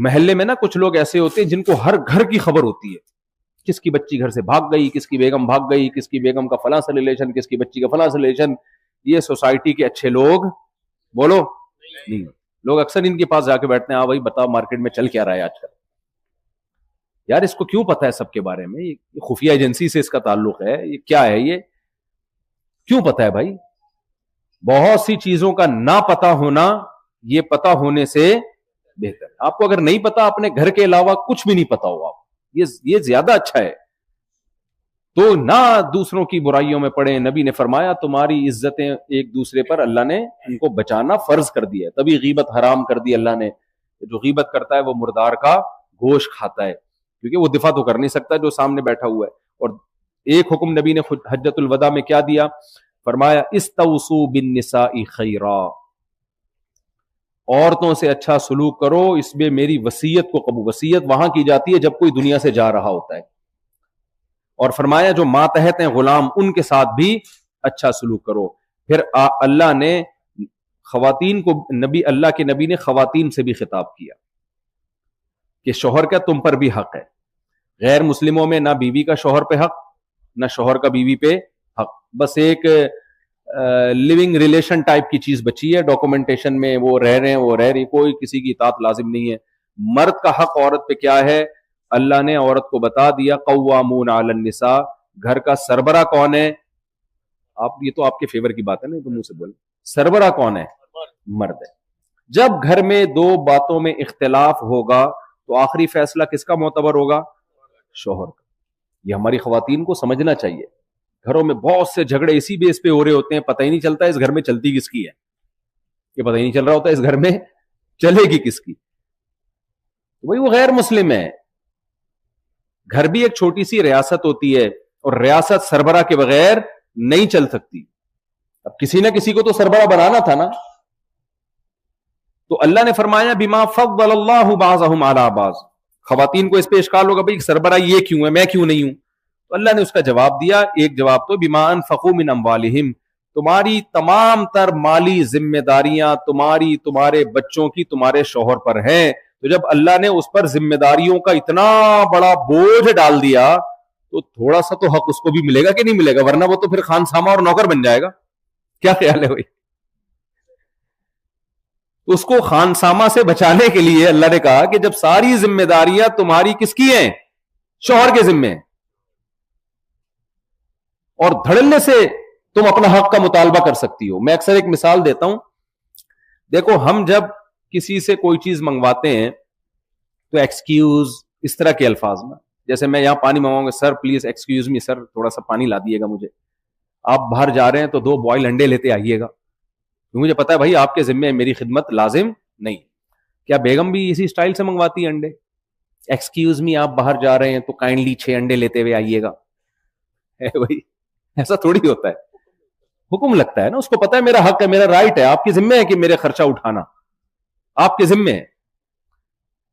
S1: محلے میں نا کچھ لوگ ایسے ہوتے ہیں جن کو ہر گھر کی خبر ہوتی ہے, کس کی بچی گھر سے بھاگ گئی, کس کی بیگم بھاگ گئی, کس کی بیگم کا فلاں سے ریلیشن, کس کی بچی کا فلاں سے ریلیشن. یہ سوسائٹی کے اچھے لوگ بولو نہیں. لوگ اکثر ان کے پاس جا کے بیٹھتے ہیں, ہاں بھائی بتاؤ مارکیٹ میں چل کیا رہا ہے آج کل. یار اس کو کیوں پتا ہے سب کے بارے میں؟ یہ خفیہ ایجنسی سے اس کا تعلق ہے, یہ کیا ہے, یہ کیوں پتا ہے بھائی؟ بہت سی چیزوں کا نہ پتا ہونا یہ پتا ہونے سے بہتر. آپ کو اگر نہیں پتا, اپنے گھر کے علاوہ کچھ بھی نہیں پتا ہو آپ, یہ زیادہ اچھا ہے. تو نہ دوسروں کی برائیوں میں پڑے. نبی نے فرمایا تمہاری عزتیں ایک دوسرے پر اللہ نے ان کو بچانا فرض کر دیا ہے. تبھی غیبت حرام کر دی اللہ نے. جو غیبت کرتا ہے وہ مردار کا گوشت کھاتا ہے, کیونکہ وہ دفاع تو کر نہیں سکتا جو سامنے بیٹھا ہوا ہے. اور ایک حکم نبی نے خود حجۃ الوداع میں کیا دیا, فرمایا استوصوا بالنساء خیرا, عورتوں سے اچھا سلوک کرو, اس میں میری وصیت کو قبول. وصیت وہاں کی جاتی ہے جب کوئی دنیا سے جا رہا ہوتا ہے. اور فرمایا جو ماتحت ہیں غلام ان کے ساتھ بھی اچھا سلوک کرو. پھر اللہ نے خواتین کو, اللہ کے نبی نے خواتین سے بھی خطاب کیا کہ شوہر کا تم پر بھی حق ہے. غیر مسلموں میں نہ بیوی کا شوہر پہ حق, نہ شوہر کا بیوی پہ حق. بس ایک لیونگ ریلیشن ٹائپ کی چیز بچی ہے, ڈاکومنٹیشن میں وہ رہ رہے ہیں, وہ رہ رہی, کوئی کسی کی اطاعت لازم نہیں ہے. مرد کا حق عورت پہ کیا ہے؟ اللہ نے عورت کو بتا دیا, قوامون علی النساء, گھر کا سربراہ کون ہے؟ آپ, یہ تو آپ کے فیور کی بات ہے نا, تو منہ سے بولیں, سربراہ کون ہے؟ مرد ہے. جب گھر میں دو باتوں میں اختلاف ہوگا تو آخری فیصلہ کس کا معتبر ہوگا؟ شوہر کا. یہ ہماری خواتین کو سمجھنا چاہیے. گھروں میں بہت سے جھگڑے اسی بیس پہ ہو رہے ہوتے ہیں, پتہ ہی نہیں چلتا اس گھر میں چلتی کس کی ہے, یہ پتہ ہی نہیں چل رہا ہوتا اس گھر میں چلے گی کس کی. وہی وہ غیر مسلم ہے. گھر بھی ایک چھوٹی سی ریاست ہوتی ہے, اور ریاست سربراہ کے بغیر نہیں چل سکتی. اب کسی نہ کسی کو تو سربراہ بنانا تھا نا. تو اللہ نے فرمایا بما فضل اللہ بعضهم علی بعض. خواتین کو اس پہ اشکال ہوگا بھائی سربراہ یہ کیوں ہے, میں کیوں نہیں ہوں؟ تو اللہ نے اس کا جواب دیا. ایک جواب تو بما انفقوا من اموالہم, تمہاری تمام تر مالی ذمہ داریاں تمہارے بچوں کی تمہارے شوہر پر ہیں. تو جب اللہ نے اس پر ذمہ داریوں کا اتنا بڑا بوجھ ڈال دیا تو تھوڑا سا تو حق اس کو بھی ملے گا کہ نہیں ملے گا, ورنہ وہ تو پھر خانسامہ اور نوکر بن جائے گا. کیا خیال ہے بھائی؟ اس کو خانسامہ سے بچانے کے لیے اللہ نے کہا کہ جب ساری ذمہ داریاں تمہاری کس کی ہیں؟ شوہر کے ذمے ہیں, اور دھڑلے سے تم اپنا حق کا مطالبہ کر سکتی ہو. میں اکثر ایک مثال دیتا ہوں. دیکھو, ہم جب کسی سے کوئی چیز منگواتے ہیں تو ایکسکیوز, اس طرح کے الفاظ میں, جیسے میں یہاں پانی منگواؤں گا, سر پلیز ایکسکیوز می سر, تھوڑا سا پانی لا دیے گا مجھے. آپ باہر جا رہے ہیں تو 2 بوائل انڈے لیتے آئیے گا, مجھے پتا ہے بھائی آپ کے ذمے میری خدمت لازم نہیں. کیا بیگم بھی اسی سٹائل سے منگواتی ہے انڈے؟ ایکسکیوز می, آپ باہر جا رہے ہیں تو کائنڈلی 6 انڈے لیتے ہوئے آئیے گا. بھائی ایسا تھوڑی ہوتا ہے. حکم لگتا ہے نا, اس کو پتا ہے میرا حق ہے, میرا رائٹ ہے, آپ کی ذمہ ہے کہ میرے خرچہ اٹھانا, آپ کے ذمہ ہے.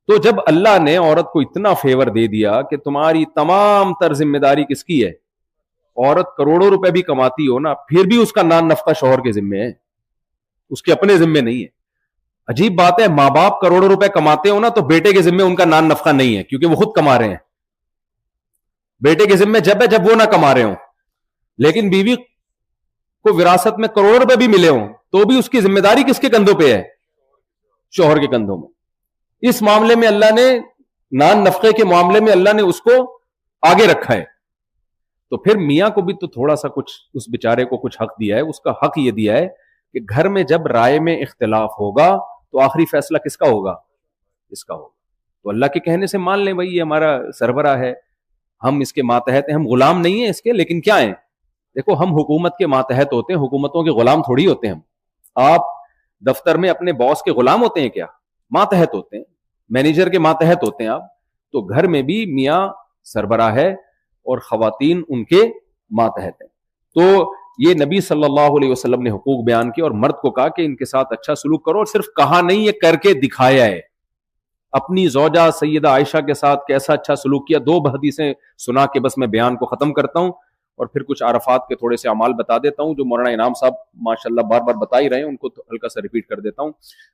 S1: تو جب اللہ نے عورت کو اتنا فیور دے دیا کہ تمہاری تمام تر ذمہ داری کس کی ہے؟ عورت کروڑوں روپے بھی کماتی ہو نا, پھر بھی اس کا نان نفقہ شوہر کے ذمہ ہے, اس کے اپنے ذمہ نہیں ہے. عجیب بات ہے, ماں باپ کروڑوں روپے کماتے ہو نا تو بیٹے کے ذمہ ان کا نان نفقہ نہیں ہے, کیونکہ وہ خود کما رہے ہیں. بیٹے کے ذمہ جب ہے جب وہ نہ کما رہے ہوں. لیکن بیوی کو وراثت میں کروڑوں روپے بھی ملے ہوں تو بھی اس کی ذمہ داری کس کے کندھوں پہ ہے؟ شوہر کے کندھوں میں. اس معاملے میں اللہ نے, نان نفقے کے معاملے میں اللہ نے اس کو آگے رکھا ہے. تو پھر میاں کو بھی تو تھوڑا سا کچھ اس بیچارے کو کچھ حق دیا ہے. اس کا حق یہ دیا ہے کہ گھر میں جب رائے میں اختلاف ہوگا تو آخری فیصلہ کس کا ہوگا؟ اس کا ہوگا. تو اللہ کے کہنے سے مان لیں بھائی یہ ہمارا سربراہ ہے, ہم اس کے ماتحت ہیں, ہم غلام نہیں ہیں اس کے, لیکن کیا ہیں؟ دیکھو ہم حکومت کے ماتحت ہوتے ہیں, حکومتوں کے غلام تھوڑی ہوتے ہیں ہم. آپ دفتر میں اپنے باس کے غلام ہوتے ہیں کیا؟ ماتحت ہوتے ہیں, مینیجر کے ماتحت ہوتے ہیں آپ. تو گھر میں بھی میاں سربراہ ہے اور خواتین ان کے ماتحت ہیں. تو یہ نبی صلی اللہ علیہ وسلم نے حقوق بیان کیے اور مرد کو کہا کہ ان کے ساتھ اچھا سلوک کرو, اور صرف کہا نہیں, یہ کر کے دکھایا ہے. اپنی زوجہ سیدہ عائشہ کے ساتھ کیسا اچھا سلوک کیا. 2 حدیثیں سنا کے بس میں بیان کو ختم کرتا ہوں, اور پھر کچھ عرفات کے تھوڑے سے اعمال بتا دیتا ہوں جو مولانا انعام صاحب ماشاءاللہ بار بار بتا ہی رہے ہیں, ان کو ہلکا سا ریپیٹ کر دیتا ہوں.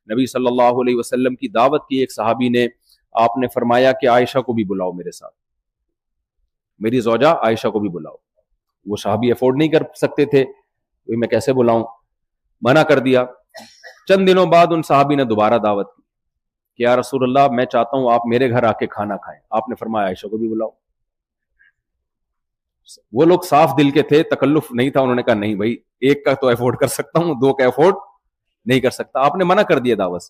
S1: نبی صلی اللہ علیہ وسلم کی دعوت کی ایک صحابی نے, آپ نے فرمایا کہ عائشہ کو بھی بلاؤ میرے ساتھ, میری زوجہ عائشہ کو بھی بلاؤ. وہ صحابی افورڈ نہیں کر سکتے تھے, میں کیسے بلاؤں, منع کر دیا. چند دنوں بعد ان صحابی نے دوبارہ دعوت کی کہ یا رسول اللہ میں چاہتا ہوں آپ میرے گھر آ کے کھانا کھائیں. آپ نے فرمایا عائشہ کو بھی بلاؤ. وہ لوگ صاف دل کے تھے, تکلف نہیں تھا, انہوں نے کہا نہیں بھائی, 1 کا تو افورڈ کر سکتا ہوں, 2 کا افورڈ نہیں کر سکتا. آپ نے منع کر دیا دعوت.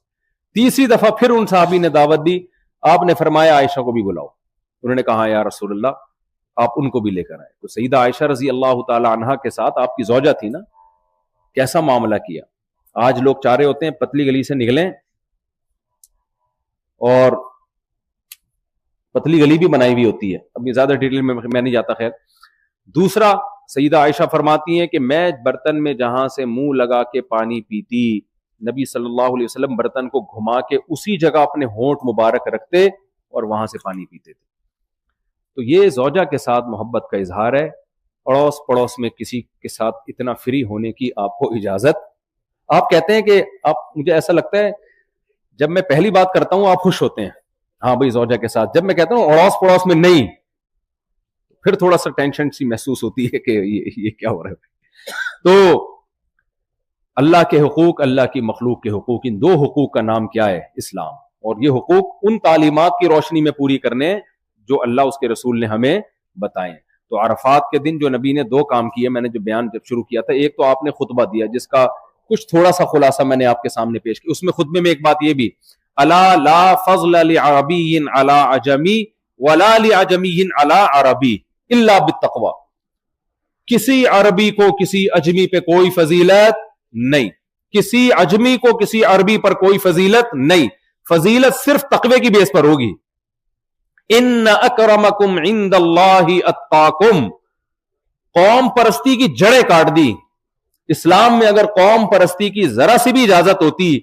S1: تیسری دفعہ پھر ان صحابی نے دعوت دی, آپ نے فرمایا عائشہ کو بھی بلاؤ. انہوں نے کہا یا رسول اللہ آپ ان کو بھی لے کر آئے. تو سیدہ عائشہ رضی اللہ تعالی عنہا کے ساتھ آپ کی زوجہ تھی نا, کیسا معاملہ کیا. آج لوگ چاہ رہے ہوتے ہیں پتلی گلی سے نکلیں, اور پتلی گلی بھی بنائی ہوئی ہوتی ہے, ابھی زیادہ ڈیٹیل میں نہیں جاتا. خیر, دوسرا سیدہ عائشہ فرماتی ہیں کہ میں برتن میں جہاں سے منہ لگا کے پانی پیتی, نبی صلی اللہ علیہ وسلم برتن کو گھما کے اسی جگہ اپنے ہونٹ مبارک رکھتے اور وہاں سے پانی پیتے تھے. تو یہ زوجہ کے ساتھ محبت کا اظہار ہے. اڑوس پڑوس میں کسی کے ساتھ اتنا فری ہونے کی آپ کو اجازت. آپ کہتے ہیں کہ آپ, مجھے ایسا لگتا ہے جب میں پہلی بات کرتا ہوں آپ خوش ہوتے ہیں, ہاں بھائی زوجہ کے ساتھ. جب میں کہتا ہوں اڑوس پڑوس میں نہیں, پھر تھوڑا سا ٹینشن سی محسوس ہوتی ہے کہ یہ کیا ہو رہا ہے. تو اللہ کے حقوق، اللہ کی مخلوق کے حقوق، ان دو حقوق کا نام کیا ہے؟ اسلام. اور یہ حقوق ان تعلیمات کی روشنی میں پوری کرنے جو اللہ اس کے رسول نے ہمیں بتائے. تو عرفات کے دن جو نبی نے دو کام کیے، میں نے جو بیان جب شروع کیا تھا، ایک تو آپ نے خطبہ دیا جس کا کچھ تھوڑا سا خلاصہ میں نے آپ کے سامنے پیش کیا. اس میں خطبے میں ایک بات یہ بھی، الا لا فضل لعربی علی عجمی ولا لعجمی علی عربی الا بالتقوی. کسی عربی کو کسی اجمی پہ کوئی فضیلت نہیں، کسی عجمی کو کسی عربی پر کوئی فضیلت نہیں، فضیلت صرف تقوی کی بیس پر ہوگی. ان اکرمکم عند اللہ اتقاکم. قوم پرستی کی جڑیں کاٹ دی. اسلام میں اگر قوم پرستی کی ذرا سی بھی اجازت ہوتی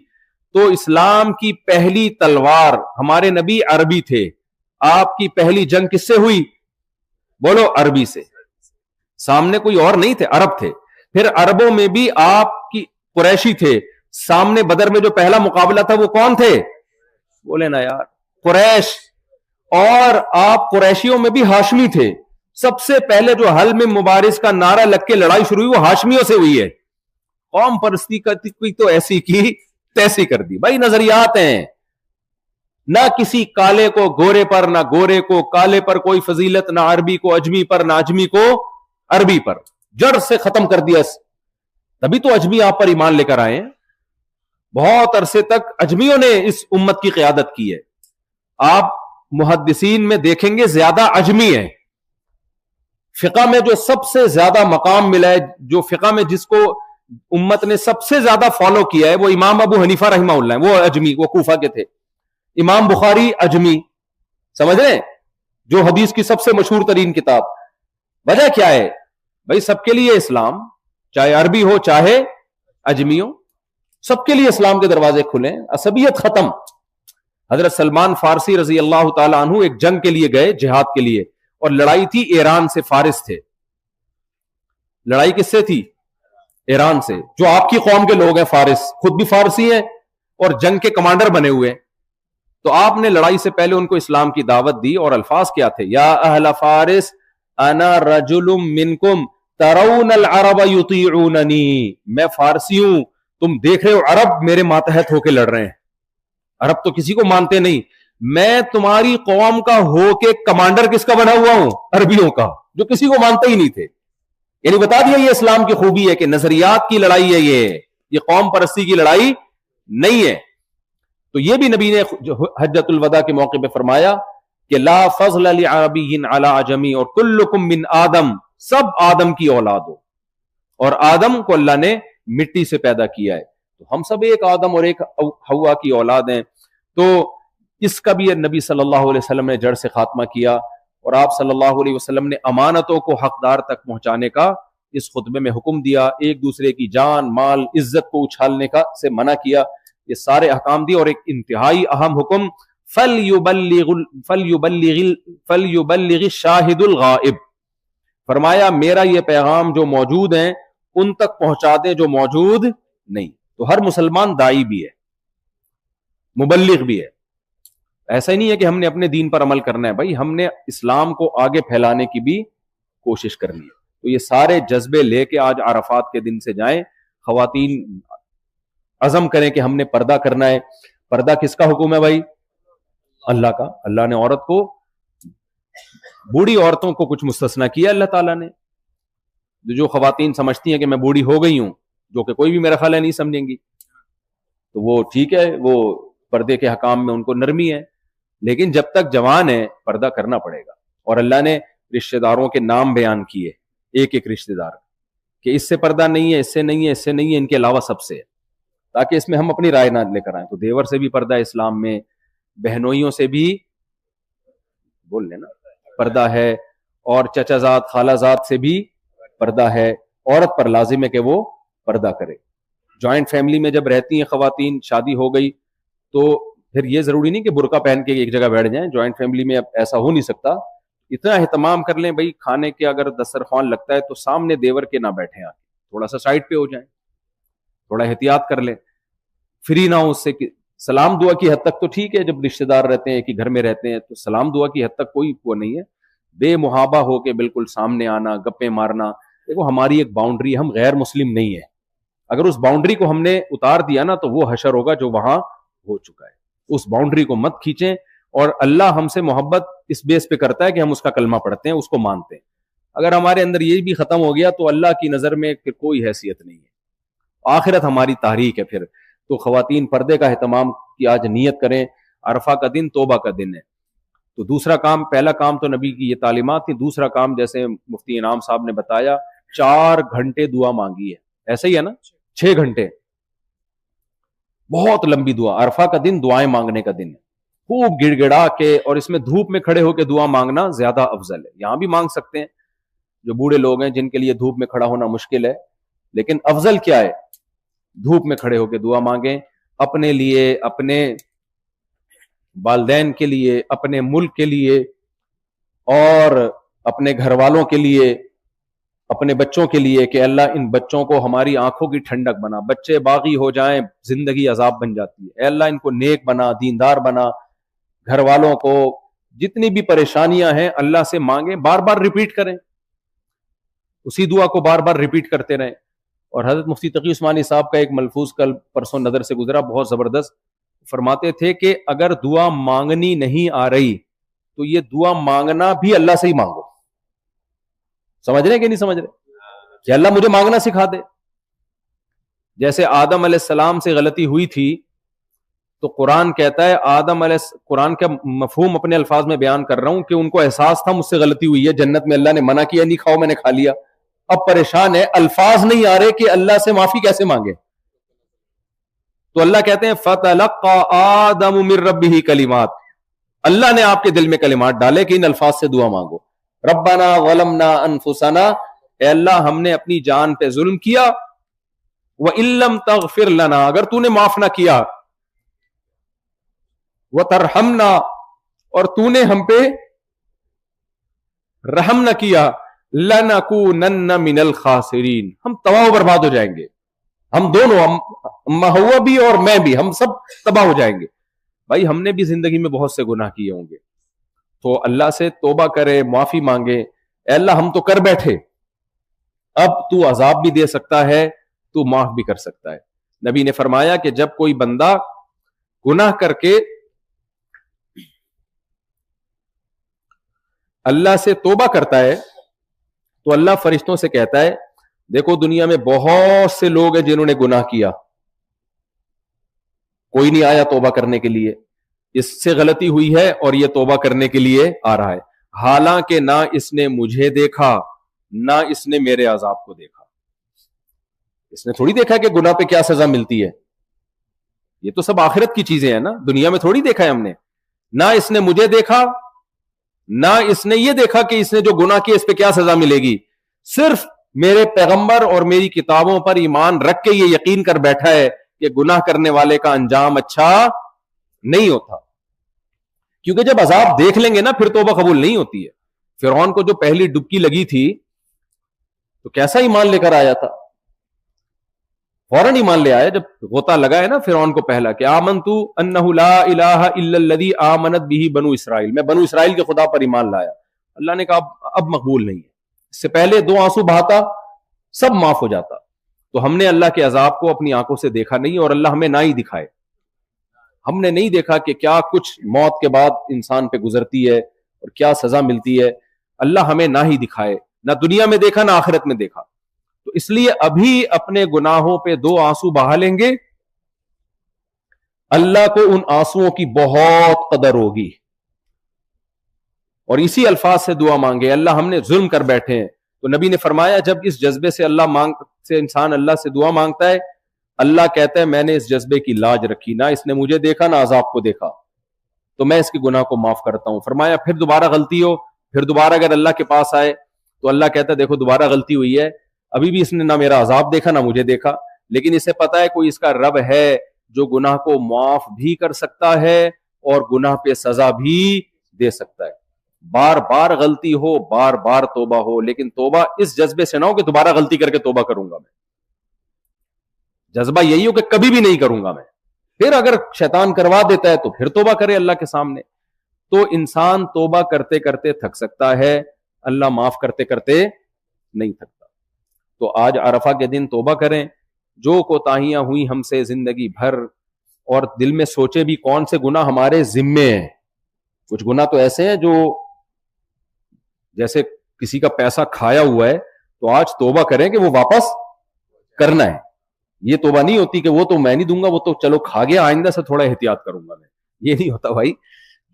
S1: تو اسلام کی پہلی تلوار، ہمارے نبی عربی تھے، آپ کی پہلی جنگ کس سے ہوئی؟ بولو، عربی سے. سامنے کوئی اور نہیں تھے، عرب تھے. پھر عربوں میں بھی آپ کی قریشی تھے. سامنے بدر میں جو پہلا مقابلہ تھا وہ کون تھے؟ بولے نا یار، قریش. اور آپ قریشیوں میں بھی ہاشمی تھے. سب سے پہلے جو حل میں مبارز کا نعرہ لگ کے لڑائی شروع ہوئی وہ ہاشمیوں سے ہوئی ہے. قوم پرستی کا تو ایسی کی تیسی کر دی. بھائی نظریات ہیں، نہ کسی کالے کو گورے پر، نہ گورے کو کالے پر کوئی فضیلت، نہ عربی کو اجمی پر، نہ اجمی کو عربی پر. جڑ سے ختم کر دیا. تبھی تو اجمی آپ پر ایمان لے کر آئے ہیں. بہت عرصے تک اجمیوں نے اس امت کی قیادت کی ہے. آپ محدثین میں دیکھیں گے زیادہ اجمی ہیں. فقہ میں جو سب سے زیادہ مقام ملا ہے، جو فقہ میں جس کو امت نے سب سے زیادہ فالو کیا ہے، وہ امام ابو حنیفہ رحمہ اللہ ہیں. وہ اجمی، وہ کوفہ کے تھے. امام بخاری اجمی، سمجھ رہے ہیں؟ جو حدیث کی سب سے مشہور ترین کتاب. وجہ کیا ہے؟ بھائی سب کے لیے اسلام، چاہے عربی ہو چاہے اجمی ہو، سب کے لیے اسلام کے دروازے کھلے ہیں. عصبیت ختم. حضرت سلمان فارسی رضی اللہ تعالی عنہ ایک جنگ کے لیے گئے، جہاد کے لیے، اور لڑائی تھی ایران سے. فارس تھے. لڑائی کس سے تھی؟ ایران سے. جو آپ کی قوم کے لوگ ہیں فارس، خود بھی فارسی ہیں اور جنگ کے کمانڈر بنے ہوئے. تو آپ نے لڑائی سے پہلے ان کو اسلام کی دعوت دی، اور الفاظ کیا تھے؟ یا اہل فارس انا رجل منکم ترون العرب یطیعوننی. میں فارسی ہوں، تم دیکھ رہے ہو عرب میرے ماتحت ہو کے لڑ رہے ہیں. عرب تو کسی کو مانتے نہیں. میں تمہاری قوم کا ہو کے کمانڈر کس کا بنا ہوا ہوں؟ عربیوں کا، جو کسی کو مانتے ہی نہیں تھے. یعنی بتا دیا یہ اسلام کی خوبی ہے کہ نظریات کی لڑائی ہے، یہ قوم پرستی کی لڑائی نہیں ہے. تو یہ بھی نبی نے حجۃ الوداع کے موقع پہ فرمایا کہ لا فضل لعربی علی عجمی، اور کلکم من آدم، سب آدم کی اولاد ہو. اور آدم کو اللہ نے مٹی سے پیدا کیا ہے. تو ہم سب ایک آدم اور ایک حوا کی اولاد ہیں. تو اس کا بھی نبی صلی اللہ علیہ وسلم نے جڑ سے خاتمہ کیا. اور آپ صلی اللہ علیہ وسلم نے امانتوں کو حقدار تک پہنچانے کا اس خطبے میں حکم دیا. ایک دوسرے کی جان، مال، عزت کو اچھالنے کا سے منع کیا. یہ سارے احکام دیے. اور ایک انتہائی اہم حکم، فَلْيُبَلِّغِ الشَّاهِدُ الْغَائِبُ. فرمایا میرا یہ پیغام جو موجود ہیں ان تک پہنچا دیں جو موجود نہیں. تو ہر مسلمان داعی بھی ہے، مبلغ بھی ہے. ایسا ہی نہیں ہے کہ ہم نے اپنے دین پر عمل کرنا ہے. بھائی ہم نے اسلام کو آگے پھیلانے کی بھی کوشش کرنی ہے. تو یہ سارے جذبے لے کے آج عرفات کے دن سے جائیں. خواتین عزم کریں کہ ہم نے پردہ کرنا ہے. پردہ کس کا حکم ہے بھائی؟ اللہ کا. اللہ نے عورت کو، بوڑھی عورتوں کو کچھ مستثنا کیا اللہ تعالیٰ نے. جو خواتین سمجھتی ہیں کہ میں بوڑھی ہو گئی ہوں، جو کہ کوئی بھی میرا خیال ہے نہیں سمجھیں گی، تو وہ ٹھیک ہے، وہ پردے کے حکام میں ان کو نرمی ہے. لیکن جب تک جوان ہے پردہ کرنا پڑے گا. اور اللہ نے رشتہ داروں کے نام بیان کیے، ایک ایک رشتہ دار، کہ اس سے پردہ نہیں ہے، اس سے نہیں ہے، اس سے نہیں ہے، ان کے علاوہ سب سے ہے، تاکہ اس میں ہم اپنی رائے نہ لے کر آئیں. تو دیور سے بھی پردہ ہے اسلام میں، بہنوئیوں سے بھی بول لینا پردہ ہے، اور چچا زاد، خالہ زاد سے بھی پردہ ہے. عورت پر لازم ہے کہ وہ پردہ کرے. جوائنٹ فیملی میں جب رہتی ہیں خواتین، شادی ہو گئی، تو پھر یہ ضروری نہیں کہ برقع پہن کے ایک جگہ بیٹھ جائیں. جوائنٹ فیملی میں اب ایسا ہو نہیں سکتا. اتنا اہتمام کر لیں بھائی، کھانے کے اگر دسترخوان لگتا ہے تو سامنے دیور کے نہ بیٹھیں، آ تھوڑا سا سائڈ پہ ہو جائیں، تھوڑا احتیاط کر لیں، فری نہ ہو اس سے. سلام دعا کی حد تک تو ٹھیک ہے، جب رشتہ دار رہتے ہیں ایک ہی گھر میں رہتے ہیں تو سلام دعا کی حد تک کوئی وہ نہیں ہے. بے محابہ ہو کے بالکل سامنے آنا، گپیں مارنا، دیکھو ہماری ایک باؤنڈری، ہم غیر مسلم نہیں ہیں. اگر اس باؤنڈری کو ہم نے اتار دیا نا تو وہ حشر ہوگا جو وہاں ہو چکا ہے. اس باؤنڈری کو مت کھینچیں. اور اللہ ہم سے محبت اس بیس پہ کرتا ہے کہ ہم اس کا کلمہ پڑھتے ہیں, اس کو مانتے ہیں. اگر ہمارے اندر یہ بھی ختم ہو گیا تو اللہ کی نظر میں پھر کوئی حیثیت نہیں ہے, آخرت ہماری تاریخ ہے پھر. تو خواتین پردے کا اہتمام کی آج نیت کریں. عرفہ کا دن توبہ کا دن ہے. تو دوسرا کام, پہلا کام تو نبی کی یہ تعلیمات تھی. دوسرا کام جیسے مفتی انعام صاحب نے بتایا 4 گھنٹے دعا مانگی ہے, ایسا ہی ہے نا, 6 گھنٹے, بہت لمبی دعا. عرفہ کا دن دعائیں مانگنے کا دن ہے, خوب گڑ گڑا کے, اور اس میں دھوپ میں کھڑے ہو کے دعا مانگنا زیادہ افضل ہے. یہاں بھی مانگ سکتے ہیں جو بوڑھے لوگ ہیں جن کے لیے دھوپ میں کھڑا ہونا مشکل ہے, لیکن افضل کیا ہے, دھوپ میں کھڑے ہو کے دعا مانگیں, اپنے لیے, اپنے والدین کے لیے, اپنے ملک کے لیے, اور اپنے گھر والوں کے لیے, اپنے بچوں کے لیے, کہ اللہ ان بچوں کو ہماری آنکھوں کی ٹھنڈک بنا. بچے باغی ہو جائیں زندگی عذاب بن جاتی ہے. اے اللہ ان کو نیک بنا, دیندار بنا. گھر والوں کو جتنی بھی پریشانیاں ہیں اللہ سے مانگیں, بار بار ریپیٹ کریں, اسی دعا کو بار بار ریپیٹ کرتے رہیں. اور حضرت مفتی تقی عثمانی صاحب کا ایک ملفوظ کل پرسوں نظر سے گزرا, بہت زبردست. فرماتے تھے کہ اگر دعا مانگنی نہیں آ رہی تو یہ دعا مانگنا بھی اللہ سے ہی مانگو. سمجھ رہے ہیں کہ نہیں سمجھ رہے, کہ اللہ مجھے مانگنا سکھا دے. جیسے آدم علیہ السلام سے غلطی ہوئی تھی تو قرآن کہتا ہے, قرآن کا مفہوم اپنے الفاظ میں بیان کر رہا ہوں, کہ ان کو احساس تھا مجھ سے غلطی ہوئی ہے, جنت میں اللہ نے منع کیا نہیں کھاؤ, میں نے کھا لیا. اب پریشان ہے, الفاظ نہیں آ رہے کہ اللہ سے معافی کیسے مانگے. تو اللہ کہتے ہیں فَتَلَقَّى آدَمُ مِن رَبِّهِ کلمات, اللہ نے آپ کے دل میں کلمات ڈالے کہ ان الفاظ سے دعا مانگو. ربنا ظلمنا انفسنا, اے اللہ ہم نے اپنی جان پہ ظلم کیا. وَإِن لَّمْ تَغْفِرْ لَنَا, اگر تو نے معاف نہ کیا. وَتَرْحَمْنَا, اور تو نے ہم پہ رحم نہ کیا. لَنَكُونَنَّ مِنَ الْخَاسِرِينَ, ہم تباہ و برباد ہو جائیں گے. ہم دونوں, ہم ہوا بھی اور میں بھی, ہم سب تباہ ہو جائیں گے. بھائی ہم نے بھی زندگی میں بہت سے گناہ کیے ہوں گے, تو اللہ سے توبہ کرے, معافی مانگے. اے اللہ ہم تو کر بیٹھے, اب تو عذاب بھی دے سکتا ہے, تو معاف بھی کر سکتا ہے. نبی نے فرمایا کہ جب کوئی بندہ گناہ کر کے اللہ سے توبہ کرتا ہے تو اللہ فرشتوں سے کہتا ہے, دیکھو دنیا میں بہت سے لوگ ہیں جنہوں نے گناہ کیا, کوئی نہیں آیا توبہ کرنے کے لیے. اس سے غلطی ہوئی ہے اور یہ توبہ کرنے کے لیے آ رہا ہے, حالانکہ نہ اس نے مجھے دیکھا نہ اس نے میرے عذاب کو دیکھا. اس نے تھوڑی دیکھا کہ گناہ پہ کیا سزا ملتی ہے, یہ تو سب آخرت کی چیزیں ہیں نا, دنیا میں تھوڑی دیکھا ہے ہم نے. نہ اس نے مجھے دیکھا نہ اس نے یہ دیکھا کہ اس نے جو گناہ کیا اس پہ کیا سزا ملے گی. صرف میرے پیغمبر اور میری کتابوں پر ایمان رکھ کے یہ یقین کر بیٹھا ہے کہ گناہ کرنے والے کا انجام اچھا نہیں ہوتا. کیونکہ جب عذاب دیکھ لیں گے نا پھر توبہ قبول نہیں ہوتی ہے. فرعون کو جو پہلی ڈبکی لگی تھی تو کیسا ایمان لے کر آیا تھا, فوراً ایمان لے آیا. جب غوطہ لگا ہے نا فرعون کو پہلا کہ آمنتو انہ لا الہ الا الذی آمنت بہ بنو اسرائیل, میں بنو اسرائیل کے خدا پر ایمان لایا. اللہ نے کہا اب مقبول نہیں ہے. اس سے پہلے 2 آنسو بہاتا سب معاف ہو جاتا. تو ہم نے اللہ کے عذاب کو اپنی آنکھوں سے دیکھا نہیں, اور اللہ ہمیں نہ ہی دکھائے. ہم نے نہیں دیکھا کہ کیا کچھ موت کے بعد انسان پہ گزرتی ہے اور کیا سزا ملتی ہے. اللہ ہمیں نہ ہی دکھائے, نہ دنیا میں دیکھا نہ آخرت میں دیکھا. تو اس لیے ابھی اپنے گناہوں پہ 2 آنسو بہا لیں گے, اللہ کو ان آنسوؤں کی بہت قدر ہوگی. اور اسی الفاظ سے دعا مانگے, اللہ ہم نے ظلم کر بیٹھے ہیں. تو نبی نے فرمایا جب اس جذبے سے انسان اللہ سے دعا مانگتا ہے, اللہ کہتا ہے میں نے اس جذبے کی لاج رکھی, نہ اس نے مجھے دیکھا نہ عذاب کو دیکھا, تو میں اس کے گناہ کو معاف کرتا ہوں. فرمایا پھر دوبارہ غلطی ہو, پھر دوبارہ اگر اللہ کے پاس آئے تو اللہ کہتا ہے دیکھو دوبارہ غلطی ہوئی ہے, ابھی بھی اس نے نہ میرا عذاب دیکھا نہ مجھے دیکھا, لیکن اسے پتا ہے کوئی اس کا رب ہے جو گناہ کو معاف بھی کر سکتا ہے اور گناہ پہ سزا بھی دے سکتا ہے. بار بار غلطی ہو, بار بار توبہ ہو, لیکن توبہ اس جذبے سے نہ ہو کہ دوبارہ غلطی کر کے توبہ کروں گا میں. جذبہ یہی ہو کہ کبھی بھی نہیں کروں گا میں. پھر اگر شیطان کروا دیتا ہے تو پھر توبہ کرے اللہ کے سامنے. تو انسان توبہ کرتے کرتے تھک سکتا ہے, اللہ معاف کرتے کرتے نہیں تھکتا. تو آج عرفہ کے دن توبہ کریں, جو کوتاہیاں ہوئی ہم سے زندگی بھر, اور دل میں سوچے بھی کون سے گناہ ہمارے ذمے ہیں. کچھ گناہ تو ایسے ہیں جو جیسے کسی کا پیسہ کھایا ہوا ہے تو آج توبہ کریں کہ وہ واپس کرنا ہے. یہ توبہ نہیں ہوتی کہ وہ تو میں نہیں دوں گا, وہ تو چلو کھا گیا, آئندہ سے تھوڑا احتیاط کروں گا میں. یہ نہیں ہوتا بھائی.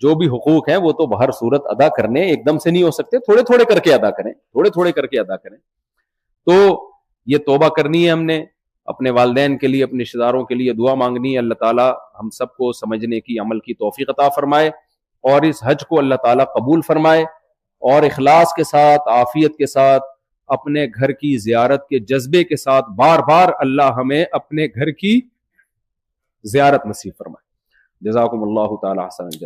S1: جو بھی حقوق ہیں وہ تو ہر صورت ادا کرنے ایک دم سے نہیں ہو سکتے, تھوڑے تھوڑے کر کے ادا کریں, تھوڑے تھوڑے کر کے ادا کریں. تو یہ توبہ کرنی ہے ہم نے, اپنے والدین کے لیے, اپنے رشتہ داروں کے لیے دعا مانگنی ہے. اللہ تعالیٰ ہم سب کو سمجھنے کی, عمل کی توفیق عطا فرمائے, اور اس حج کو اللہ تعالیٰ قبول فرمائے, اور اخلاص کے ساتھ, عافیت کے ساتھ, اپنے گھر کی زیارت کے جذبے کے ساتھ بار بار اللہ ہمیں اپنے گھر کی زیارت نصیب فرمائے. جزاکم اللہ تعالی احسن.